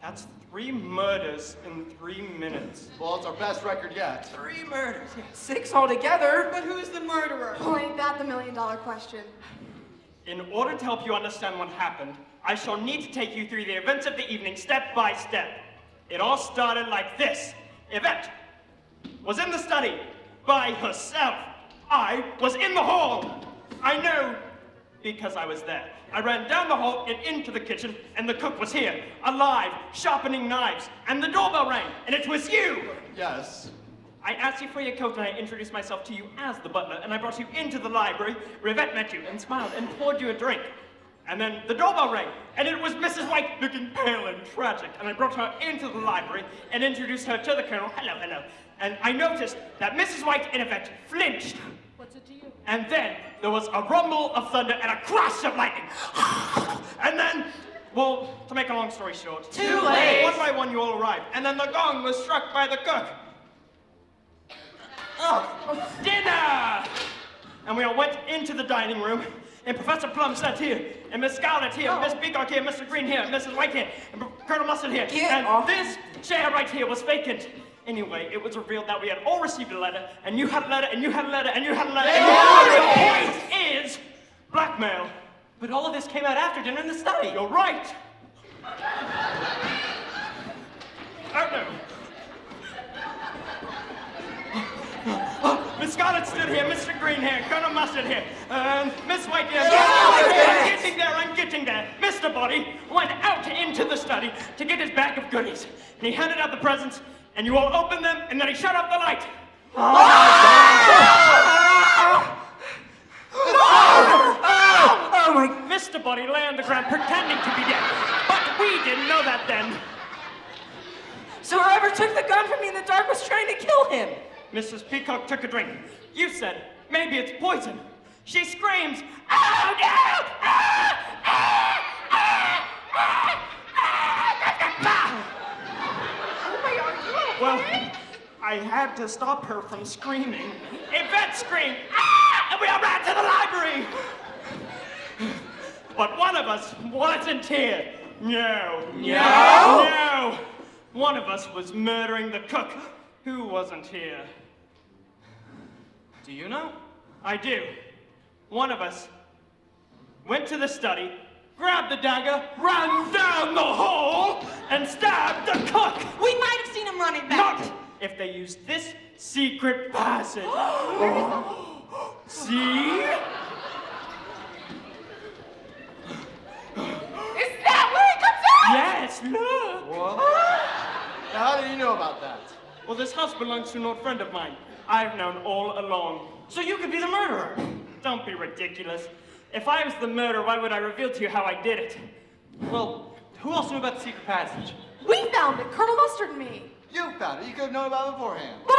That's 3 murders in 3 minutes. Well, it's our best record yet. 3 murders. 6 altogether. But who's the murderer? Oh, ain't that the million-dollar question? In order to help you understand what happened, I shall need to take you through the events of the evening step by step. It all started like this. Yvette was in the study by herself. I was in the hall. I know because I was there. I ran down the hall and into the kitchen, and the cook was here, alive, sharpening knives, and the doorbell rang, and it was you! Yes. I asked you for your coat, and I introduced myself to you as the butler, and I brought you into the library, where Yvette met you and smiled and poured you a drink. And then the doorbell rang, and it was Mrs. White, looking pale and tragic, and I brought her into the library and introduced her to the colonel. Hello, hello. And I noticed that Mrs. White and Yvette flinched. What's it to you? And then there was a rumble of thunder and a crash of lightning. And then, well, to make a long story short, Too late. one by one you all arrived, and then the gong was struck by the cook. Dinner! And we all went into the dining room, and Professor Plum sat here, and Miss Scarlet here, Miss Peacock here, Mr. Green here, Mrs. White here, and Colonel Mustard here. Get off. This chair right here was vacant. Anyway, it was revealed that we had all received a letter, and you had a letter, and you had a letter, and you had a letter, and the point is blackmail. But all of this came out after dinner in the study. You're right. Oh, no. Miss Scarlet stood here, Mr. Green here, Colonel Mustard here, and Miss White here. I'm getting there. Mr. Body went out into the study to get his bag of goodies, and he handed out the presents, and you all opened them, and then he shut off the light. Oh my. Mr. Body lay on the ground pretending to be dead, but we didn't know that then. So whoever took the gun from me in the dark was trying to kill him. Mrs. Peacock took a drink. You said, maybe it's poison. She screams, oh no! Well, I had to stop her from screaming. Yvette screamed, ah! And we all ran to the library! But one of us wasn't here. No. No! One of us was murdering the cook, who wasn't here. Do you know? I do. One of us went to the study, grabbed the dagger, ran down the hall, and stabbed the cook! We might have seen him running back. Not if they used this secret passage. See? Is that where it comes out? Yes, look! What? Now, how did you know about that? Well, this house belongs to an old friend of mine. I've known all along. So you could be the murderer. Don't be ridiculous. If I was the murderer, why would I reveal to you how I did it? Well, who else knew about the secret passage? We found it, Colonel Mustard and me. You found it. You could have known about it beforehand. But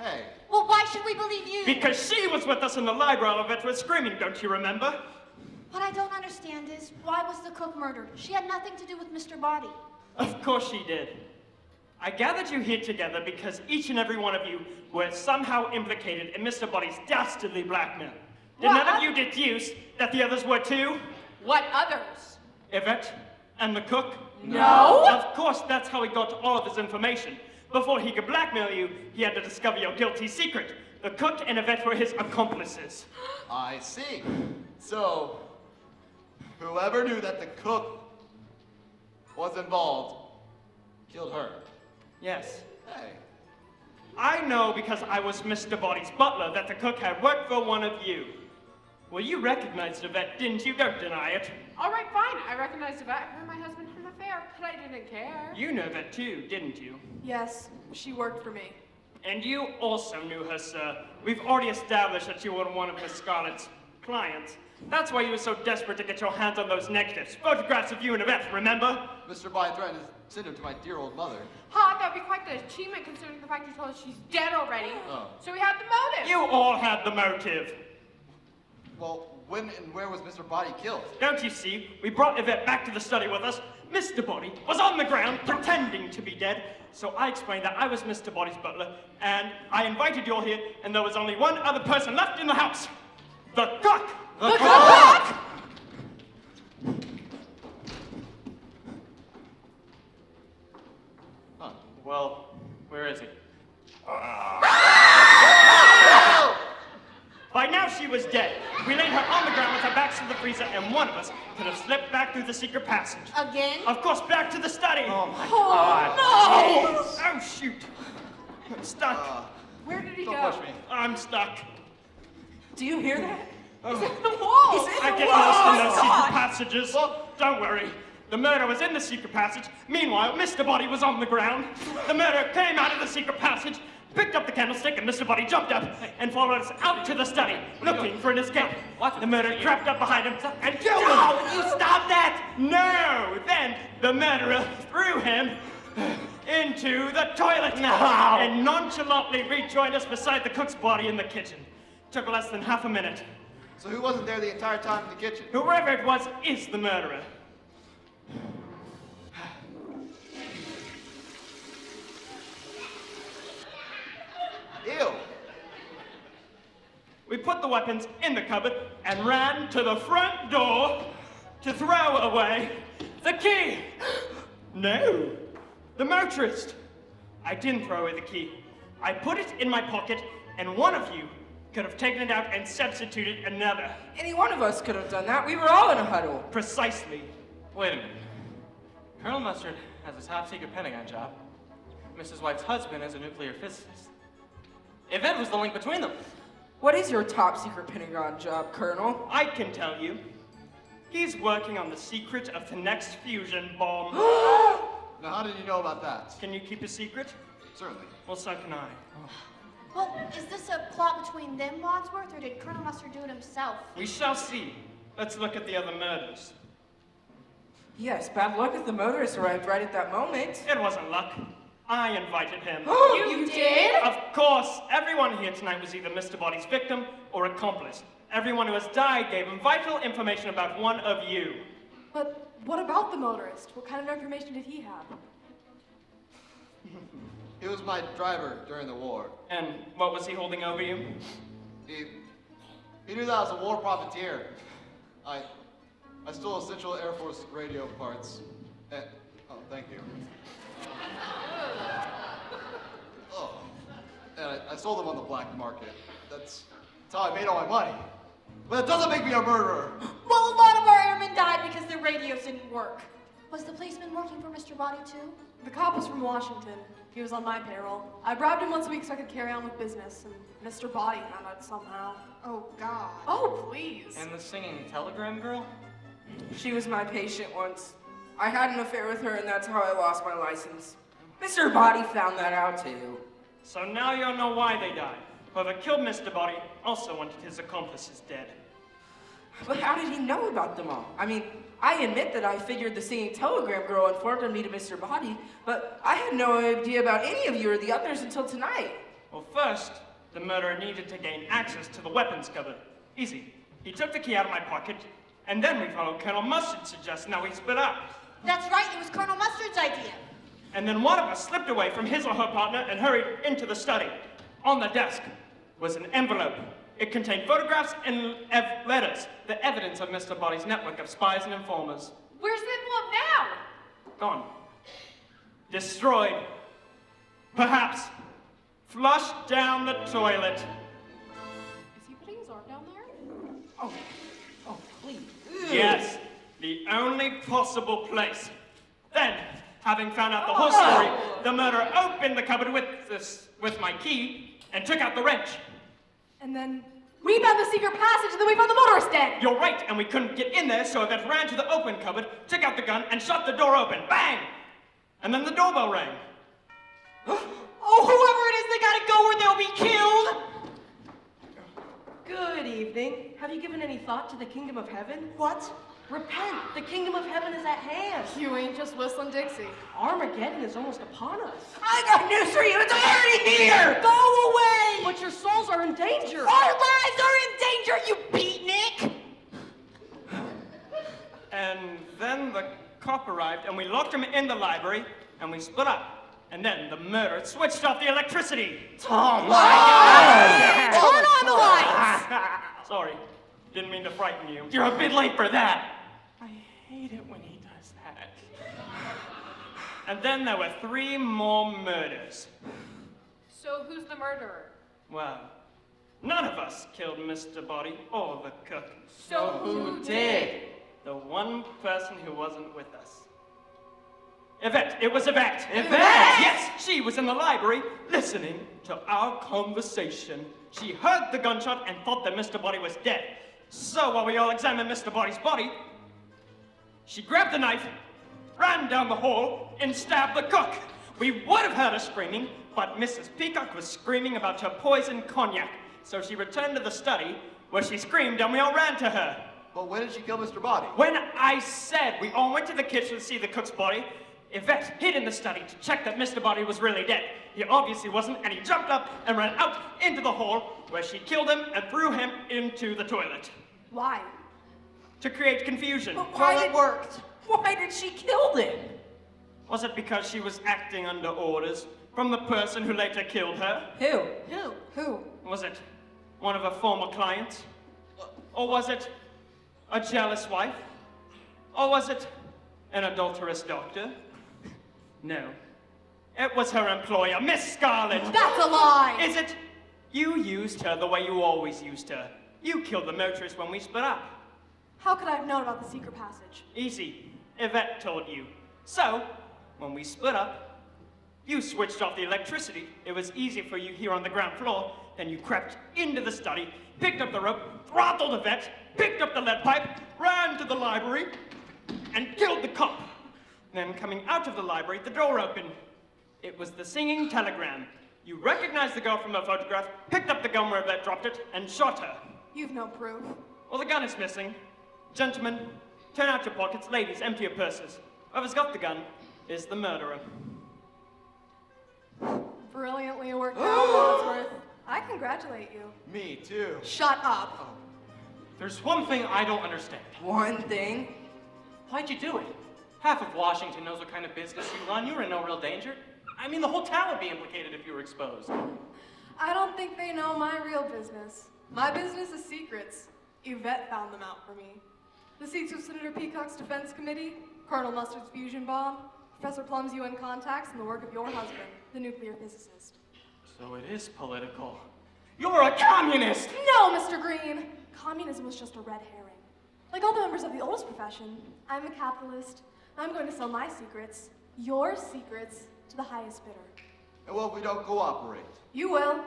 Hey. well, why should we believe you? Because she was with us in the library while Yvette was screaming, don't you remember? What I don't understand is, why was the cook murdered? She had nothing to do with Mr. Body. Of course she did. I gathered you here together because each and every one of you were somehow implicated in Mr. Body's dastardly blackmail. Did What? none of you deduce that the others were too? What others? Yvette and the cook? No. Of course, that's how he got all of his information. Before he could blackmail you, he had to discover your guilty secret. The cook and Yvette were his accomplices. I see. So, whoever knew that the cook was involved killed her. Yes. Hey. I know because I was Mr. Body's butler that the cook had worked for one of you. Well, you recognized Yvette, didn't you? Don't deny it. All right, fine. I recognized Yvette. Her and my husband had an affair, but I didn't care. You know that too, didn't you? Yes, she worked for me. And you also knew her, sir. We've already established that you were one of Miss Scarlett's clients. That's why you were so desperate to get your hands on those negatives. Photographs of you and Yvette, remember? Mr. Body threatened to send him to my dear old mother. Ha, that would be quite the achievement considering the fact you told us she's dead already. Oh. So we had the motive. You all had the motive. Well, when and where was Mr. Body killed? Don't you see? We brought Yvette back to the study with us. Mr. Body was on the ground pretending to be dead. So I explained that I was Mr. Body's butler, and I invited you all here, and there was only one other person left in the house. The cook! The cook! Huh. Well, where is he? By now she was dead. We laid her on the ground with her backs to the freezer, and one of us could have slipped back through the secret passage. Again? Of course, back to the study. Oh my God. Oh, shoot. I'm stuck. Where did he Don't go? push me. I'm stuck. Do you hear that? He's in the wall. He's in I the get wall. lost in Oh, those God. secret passages. Don't worry. The murder was in the secret passage. Meanwhile, Mr. Body was on the ground. The murderer came out of the secret passage, picked up the candlestick, and Mr. Body jumped up and followed us out to the study, looking for an escape. The murderer crept up behind him and killed him. No, you stop that! No! Then the murderer threw him into the toilet No. and nonchalantly rejoined us beside the cook's body in the kitchen. Took less than half a minute. So who wasn't there the entire time in the kitchen? Whoever it was is the murderer. Ew. We put the weapons in the cupboard and ran to the front door to throw away the key. No, the motorist. I didn't throw away the key. I put it in my pocket, and one of you could have taken it out and substituted another. Any one of us could have done that. We were all in a huddle. Precisely. Wait a minute. Colonel Mustard has a top-secret Pentagon job. Mrs. White's husband is a nuclear physicist. Yvette was the link between them. What is your top secret Pentagon job, Colonel? I can tell you. He's working on the secret of the next fusion bomb. Now, how did you know about that? Can you keep a secret? Certainly. Well, so can I. Well, is this a plot between them, Wadsworth, or did Colonel Mustard do it himself? We shall see. Let's look at the other murders. Yes, bad luck if the motorist arrived right at that moment. It wasn't luck. I invited him. You did? Of course, everyone here tonight was either Mr. Body's victim or accomplice. Everyone who has died gave him vital information about one of you. But what about the motorist? What kind of information did he have? He was my driver during the war. And what was he holding over you? He knew that I was a war profiteer. I stole essential Air Force radio parts. Oh, thank you. Oh, and I sold them on the black market. That's how I made all my money. But it doesn't make me a murderer. Well, a lot of our airmen died because their radios didn't work. Was the policeman working for Mr. Body too? The cop was from Washington. He was on my payroll. I bribed him once a week so I could carry on with business, and Mr. Body found out somehow. Oh, God. Oh, please. And the singing telegram girl? She was my patient once. I had an affair with her, and that's how I lost my license. Mr. Body found that out, too. So now you'll know why they died. Whoever killed Mr. Body also wanted his accomplices dead. But how did he know about them all? I mean, I admit that I figured the singing telegram girl informed me to Mr. Body, but I had no idea about any of you or the others until tonight. Well, first, the murderer needed to gain access to the weapons cupboard. Easy. He took the key out of my pocket, and then we followed Colonel Mustard's suggestion. Now we split up. That's right, it was Colonel Mustard's idea. And then one of us slipped away from his or her partner and hurried into the study. On the desk was an envelope. It contained photographs and letters, the evidence of Mr. Body's network of spies and informers. Where's the envelope now? Gone. Destroyed. Perhaps flush down the toilet. Is he putting his arm down there? Oh, please. Yes, the only possible place. Then, having found out the whole story, the murderer opened the cupboard with my key and took out the wrench. And then we found the secret passage, and then we found the motorist dead. You're right, and we couldn't get in there, so Yvette ran to the open cupboard, took out the gun, and shot the door open. Bang! And then the doorbell rang. Oh, whoever it is, they gotta go or they'll be killed! Good evening. Have you given any thought to the kingdom of heaven? What? Repent! The kingdom of heaven is at hand. You ain't just whistling Dixie. Armageddon is almost upon us. I got news for you. It's already here. Go away! But your souls are in danger. Our lives are in danger, you beatnik. And then the cop arrived, and we locked him in the library, and we split up. And then the murderer switched off the electricity. Oh, my God. Turn on the lights. Sorry, didn't mean to frighten you. You're a bit late for that. I hate it when he does that. And then there were 3 more murders. So who's the murderer? Well, none of us killed Mr. Body or the cook. So who did? The one person who wasn't with us. Yvette, it was Yvette. Yvette? Yes, she was in the library listening to our conversation. She heard the gunshot and thought that Mr. Body was dead. So while we all examined Mr. Body's body, she grabbed the knife, ran down the hall, and stabbed the cook. We would have heard her screaming, but Mrs. Peacock was screaming about her poisoned cognac. So she returned to the study, where she screamed, and we all ran to her. But when did she kill Mr. Body? When I said we all went to the kitchen to see the cook's body, Yvette hid in the study to check that Mr. Body was really dead. He obviously wasn't, and he jumped up and ran out into the hall, where she killed him and threw him into the toilet. Why? To create confusion. But why it worked? Why did she kill him? Was it because she was acting under orders from the person who later killed her? Who? Was it one of her former clients? Or was it a jealous wife? Or was it an adulterous doctor? No. It was her employer, Miss Scarlet. That's a lie! Is it? You used her the way you always used her. You killed the motorist when we split up. How could I have known about the secret passage? Easy. Yvette told you. So, when we split up, you switched off the electricity. It was easy for you here on the ground floor. Then you crept into the study, picked up the rope, throttled Yvette, picked up the lead pipe, ran to the library, and killed the cop. Then, coming out of the library, the door opened. It was the singing telegram. You recognized the girl from her photograph, picked up the gun where Yvette dropped it, and shot her. You've no proof. Well, the gun is missing. Gentlemen, turn out your pockets. Ladies, empty your purses. Whoever's got the gun is the murderer. Brilliantly worked out, Wadsworth. I congratulate you. Me too. Shut up. There's one thing I don't understand. One thing? Why'd you do it? Half of Washington knows what kind of business you run. You're in no real danger. I mean, the whole town would be implicated if you were exposed. I don't think they know my real business. My business is secrets. Yvette found them out for me. The seats of Senator Peacock's Defense Committee, Colonel Mustard's fusion bomb, Professor Plum's UN contacts, and the work of your husband, the nuclear physicist. So it is political. You're a communist! No, Mr. Green! Communism was just a red herring. Like all the members of the oldest profession, I'm a capitalist. I'm going to sell my secrets, your secrets, to the highest bidder. And what if we don't cooperate? You will,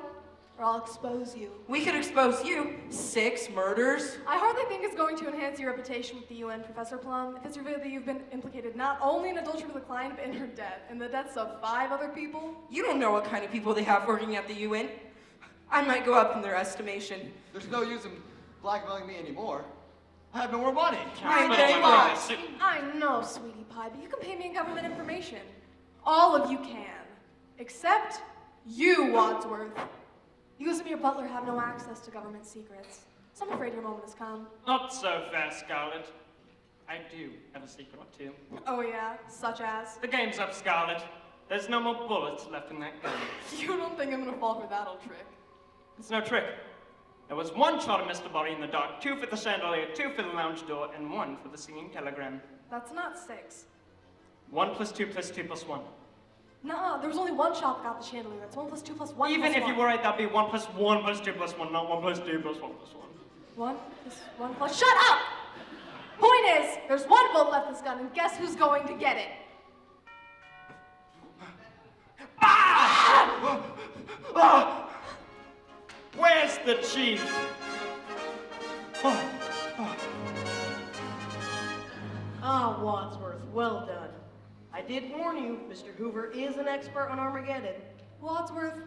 or I'll expose you. We could expose you. 6 murders. I hardly think it's going to enhance your reputation with the UN, Professor Plum, if it's revealed that you've been implicated not only in adultery with a client, but in her death, and the deaths of 5 other people. You don't know what kind of people they have working at the UN. I might go up in their estimation. There's no use in blackmailing me anymore. I have no more money. I know, sweetie pie, but you can pay me in government information. All of you can. Except you, Wadsworth. You as a mere butler have no access to government secrets. So I'm afraid your moment has come. Not so fast, Scarlet. I do have a secret or two. Oh yeah, such as? The game's up, Scarlet. There's no more bullets left in that gun. You don't think I'm gonna fall for that old trick? It's no trick. There was 1 shot of Mr. Body in the dark, 2 for the chandelier, 2 for the lounge door, and 1 for the singing telegram. That's not 6. 1 + 2 + 2 + 1. Nuh-uh, there was only one shot that got the chandelier. It's 1 + 2 + 1 Even plus if you 1. were right, that'd be 1 + 1 + 2 + 1, not 1 + 2 + 1 + 1. 1 + 1 plus. Shut up! Point is, there's one bullet left in this gun, and guess who's going to get it? Where's the chief? Ah, Wadsworth, well done. I did warn you, Mr. Hoover is an expert on Armageddon. Wadsworth,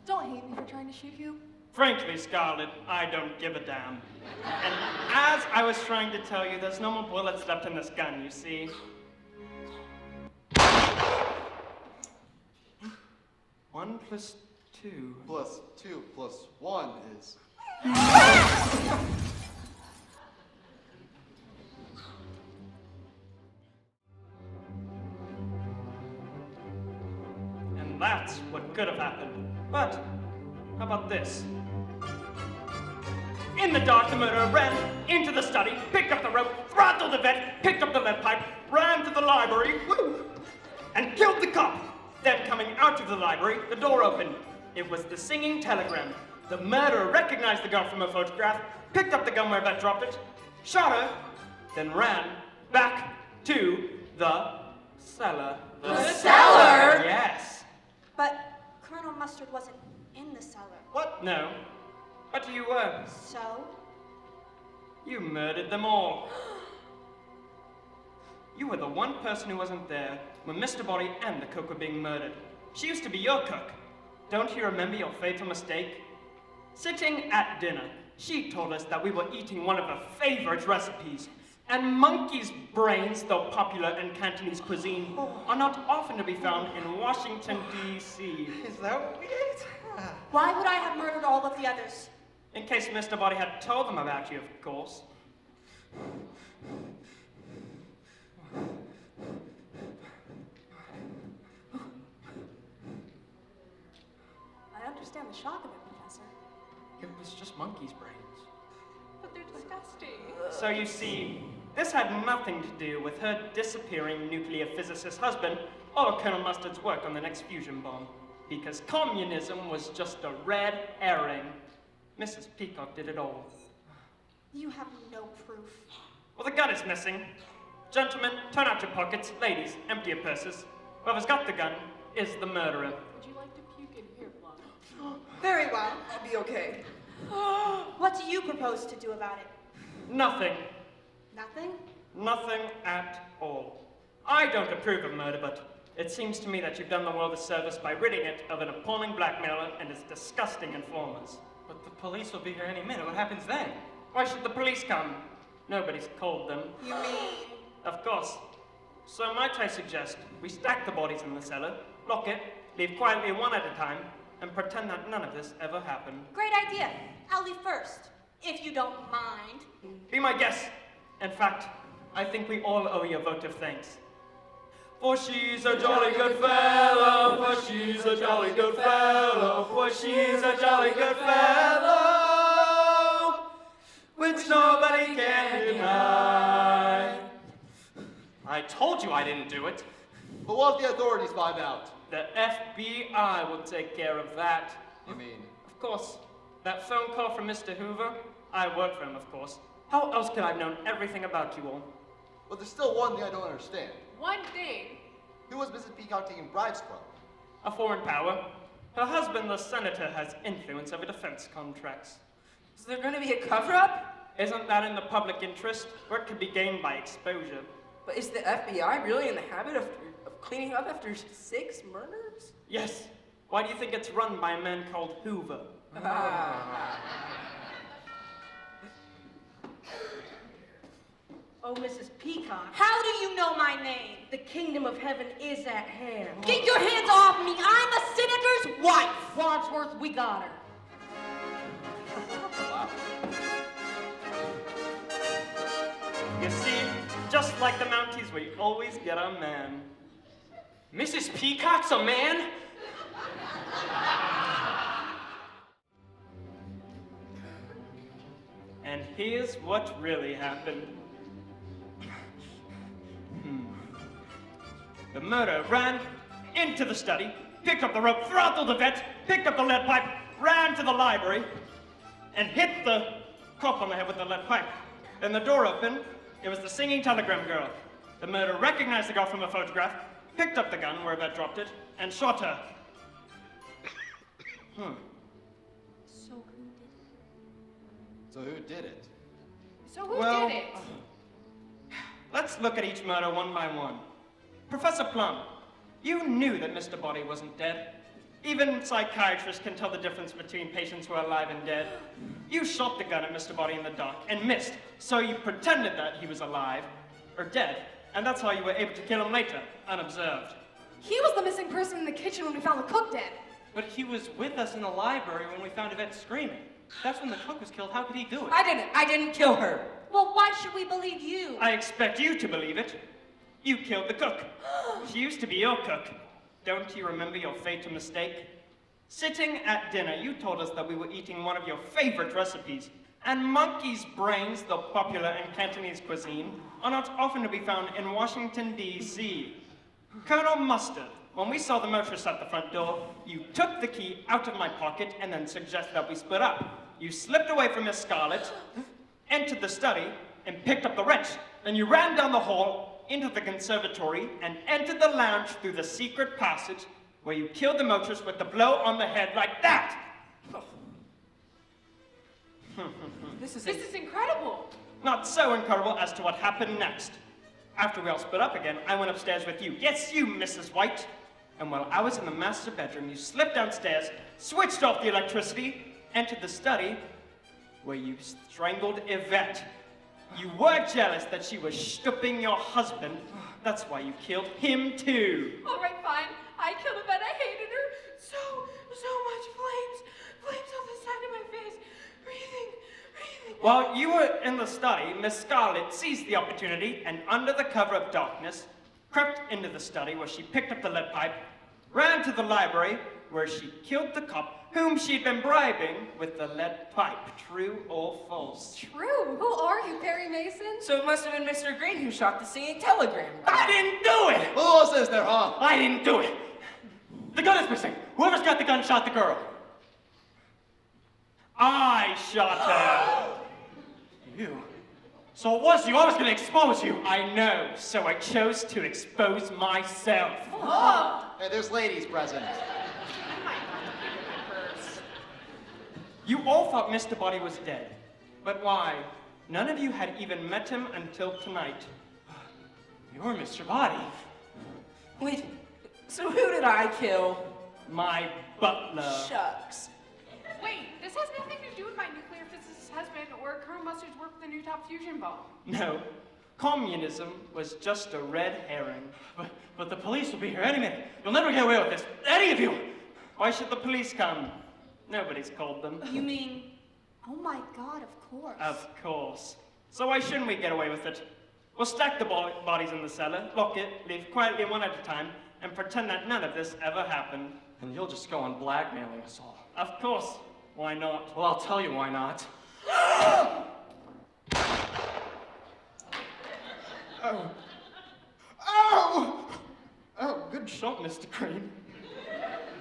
don't hate me for trying to shoot you. Frankly, Scarlet, I don't give a damn. And as I was trying to tell you, there's no more bullets left in this gun, you see. 1 + 2. Plus 2 plus 1 is. And that's what could have happened. But, how about this? In the dark, the murderer ran into the study, picked up the rope, throttled the vet, picked up the lead pipe, ran to the library, and killed the cop. Then, coming out of the library, the door opened. It was the singing telegram. The murderer recognized the gun from a photograph, picked up the gun where Vet dropped it, shot her, then ran back to the cellar. The cellar? Yes. But Colonel Mustard wasn't in the cellar. What? No. But you were. So? You murdered them all. You were the one person who wasn't there when Mr. Body and the cook were being murdered. She used to be your cook. Don't you remember your fatal mistake? Sitting at dinner, she told us that we were eating one of her favorite recipes. And monkey's brains, though popular in Cantonese cuisine, are not often to be found in Washington, D.C. Is that weird? Why would I have murdered all of the others? In case Mr. Body had told them about you, of course. I understand the shock of it, Professor. It was just monkey's brains. But they're disgusting. So you see, this had nothing to do with her disappearing nuclear physicist husband or Colonel Mustard's work on the next fusion bomb. Because communism was just a red herring. Mrs. Peacock did it all. You have no proof. Well, the gun is missing. Gentlemen, turn out your pockets. Ladies, empty your purses. Whoever's got the gun is the murderer. Would you like to puke in here, Plum? Very well. I'll be okay. What do you propose to do about it? Nothing. Nothing? Nothing at all. I don't approve of murder, but it seems to me that you've done the world a service by ridding it of an appalling blackmailer and his disgusting informers. But the police will be here any minute. What happens then? Why should the police come? Nobody's called them. You mean? Of course. So might I suggest we stack the bodies in the cellar, lock it, leave quietly one at a time, and pretend that none of this ever happened. Great idea. I'll leave first, if you don't mind. Be my guest. In fact, I think we all owe you a vote of thanks. For she's a jolly good fellow, for she's a jolly good fellow, for she's a jolly good fellow, which nobody can deny. I told you I didn't do it. But what if the authorities find out? The FBI will take care of that. You mean? Of course. That phone call from Mr. Hoover, I work for him, of course. How else could I have known everything about you all? But there's still one thing I don't understand. One thing. Who was Mrs. Peacock taking bribes from? A foreign power. Her husband, the senator, has influence over defense contracts. Is there going to be a cover-up? Isn't that in the public interest? Work could be gained by exposure. But is the FBI really in the habit of cleaning up after 6 murders? Yes. Why do you think it's run by a man called Hoover? Oh, Mrs. Peacock, How do you know my name? the kingdom of heaven is at hand. Get your hands off me! I'm a senator's wife! Wadsworth, we got her. You see, just like the Mounties, we always get our man. Mrs. Peacock's a man? And here's what really happened. The murderer ran, into the study, picked up the rope, throttled the vet, picked up the lead pipe, ran to the library, and hit the cop on the head with the lead pipe. Then the door opened. It was the singing telegram girl. The murderer recognized the girl from a photograph, picked up the gun where Yvette dropped it, and shot her. So who did it? So who did it? So who Well, did it? Let's look at each murder one by one. Professor Plum, you knew that Mr. Body wasn't dead. Even psychiatrists can tell the difference between patients who are alive and dead. You shot the gun at Mr. Body in the dark and missed, so you pretended that he was alive or dead, and that's how you were able to kill him later, unobserved. He was the missing person in the kitchen when we found the cook dead. But he was with us in the library when we found Yvette screaming. That's when the cook was killed. How could he do it? I didn't kill her. Well, why should we believe you? I expect you to believe it. You killed the cook. She used to be your cook. Don't you remember your fatal mistake? Sitting at dinner, you told us that we were eating one of your favorite recipes, and monkey's brains, though popular in Cantonese cuisine, are not often to be found in Washington, D.C. Colonel Mustard, when we saw the motorist at the front door, you took the key out of my pocket and then suggested that we split up. You slipped away from Miss Scarlet, entered the study, and picked up the wrench. Then you ran down the hall into the conservatory and entered the lounge through the secret passage where you killed the motorist with the blow on the head like that. This is incredible. Not so incredible as to what happened next. After we all split up again, I went upstairs with you. Yes, you, Mrs. White. And while I was in the master bedroom, you slipped downstairs, switched off the electricity, entered the study, where you strangled Yvette. You were jealous that she was stooping your husband. That's why you killed him too. All right, fine. I killed her, but I hated her. So much flames on the side of my face. Breathing. While you were in the study, Miss Scarlet seized the opportunity and, under the cover of darkness, crept into the study where she picked up the lead pipe, ran to the library where she killed the cop whom she'd been bribing with the lead pipe. True or false? True. Who are you, Perry Mason? So it must have been Mr. Green who shot the singing telegram. I didn't do it! Who else is there, huh? I didn't do it. The gun is missing. Whoever's got the gun shot the girl. I shot her. You? So it was you. I was going to expose you. I know, so I chose to expose myself. Hey, there's ladies present. You all thought Mr. Body was dead. But why? None of you had even met him until tonight. You're Mr. Body. Wait, so who did I kill? My butler. Shucks. Wait, this has nothing to do with my nuclear physicist husband or Colonel Mustard's work with the new top fusion bomb. No, communism was just a red herring. But the police will be here any minute. You'll never get away with this. Any of you. Why should the police come? Nobody's called them. You mean, oh my God, of course. Of course. So why shouldn't we get away with it? We'll stack the bodies in the cellar, lock it, leave quietly one at a time, and pretend that none of this ever happened. And you'll just go on blackmailing us all. Of course. Why not? Well, I'll tell you why not. Oh. Oh! Oh, good shot, Mr. Green.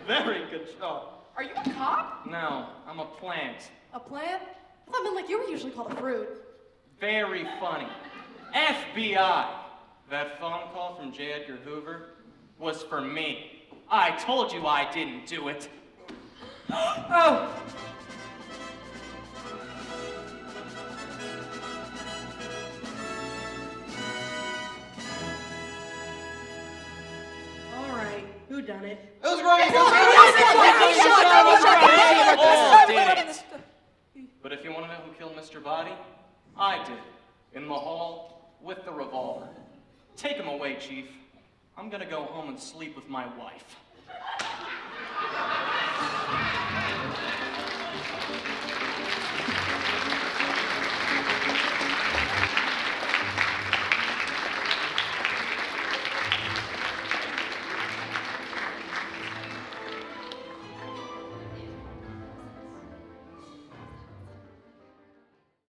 Very good shot. Are you a cop? No, I'm a plant. A plant? I thought it meant like you were usually called a fruit. Very funny. FBI. That phone call from J. Edgar Hoover was for me. I told you I didn't do it. Oh! All right, who done it? It was right. All did it. But if you want to know who killed Mr. Body, I did. In the hall with the revolver. Take him away, Chief. I'm gonna go home and sleep with my wife.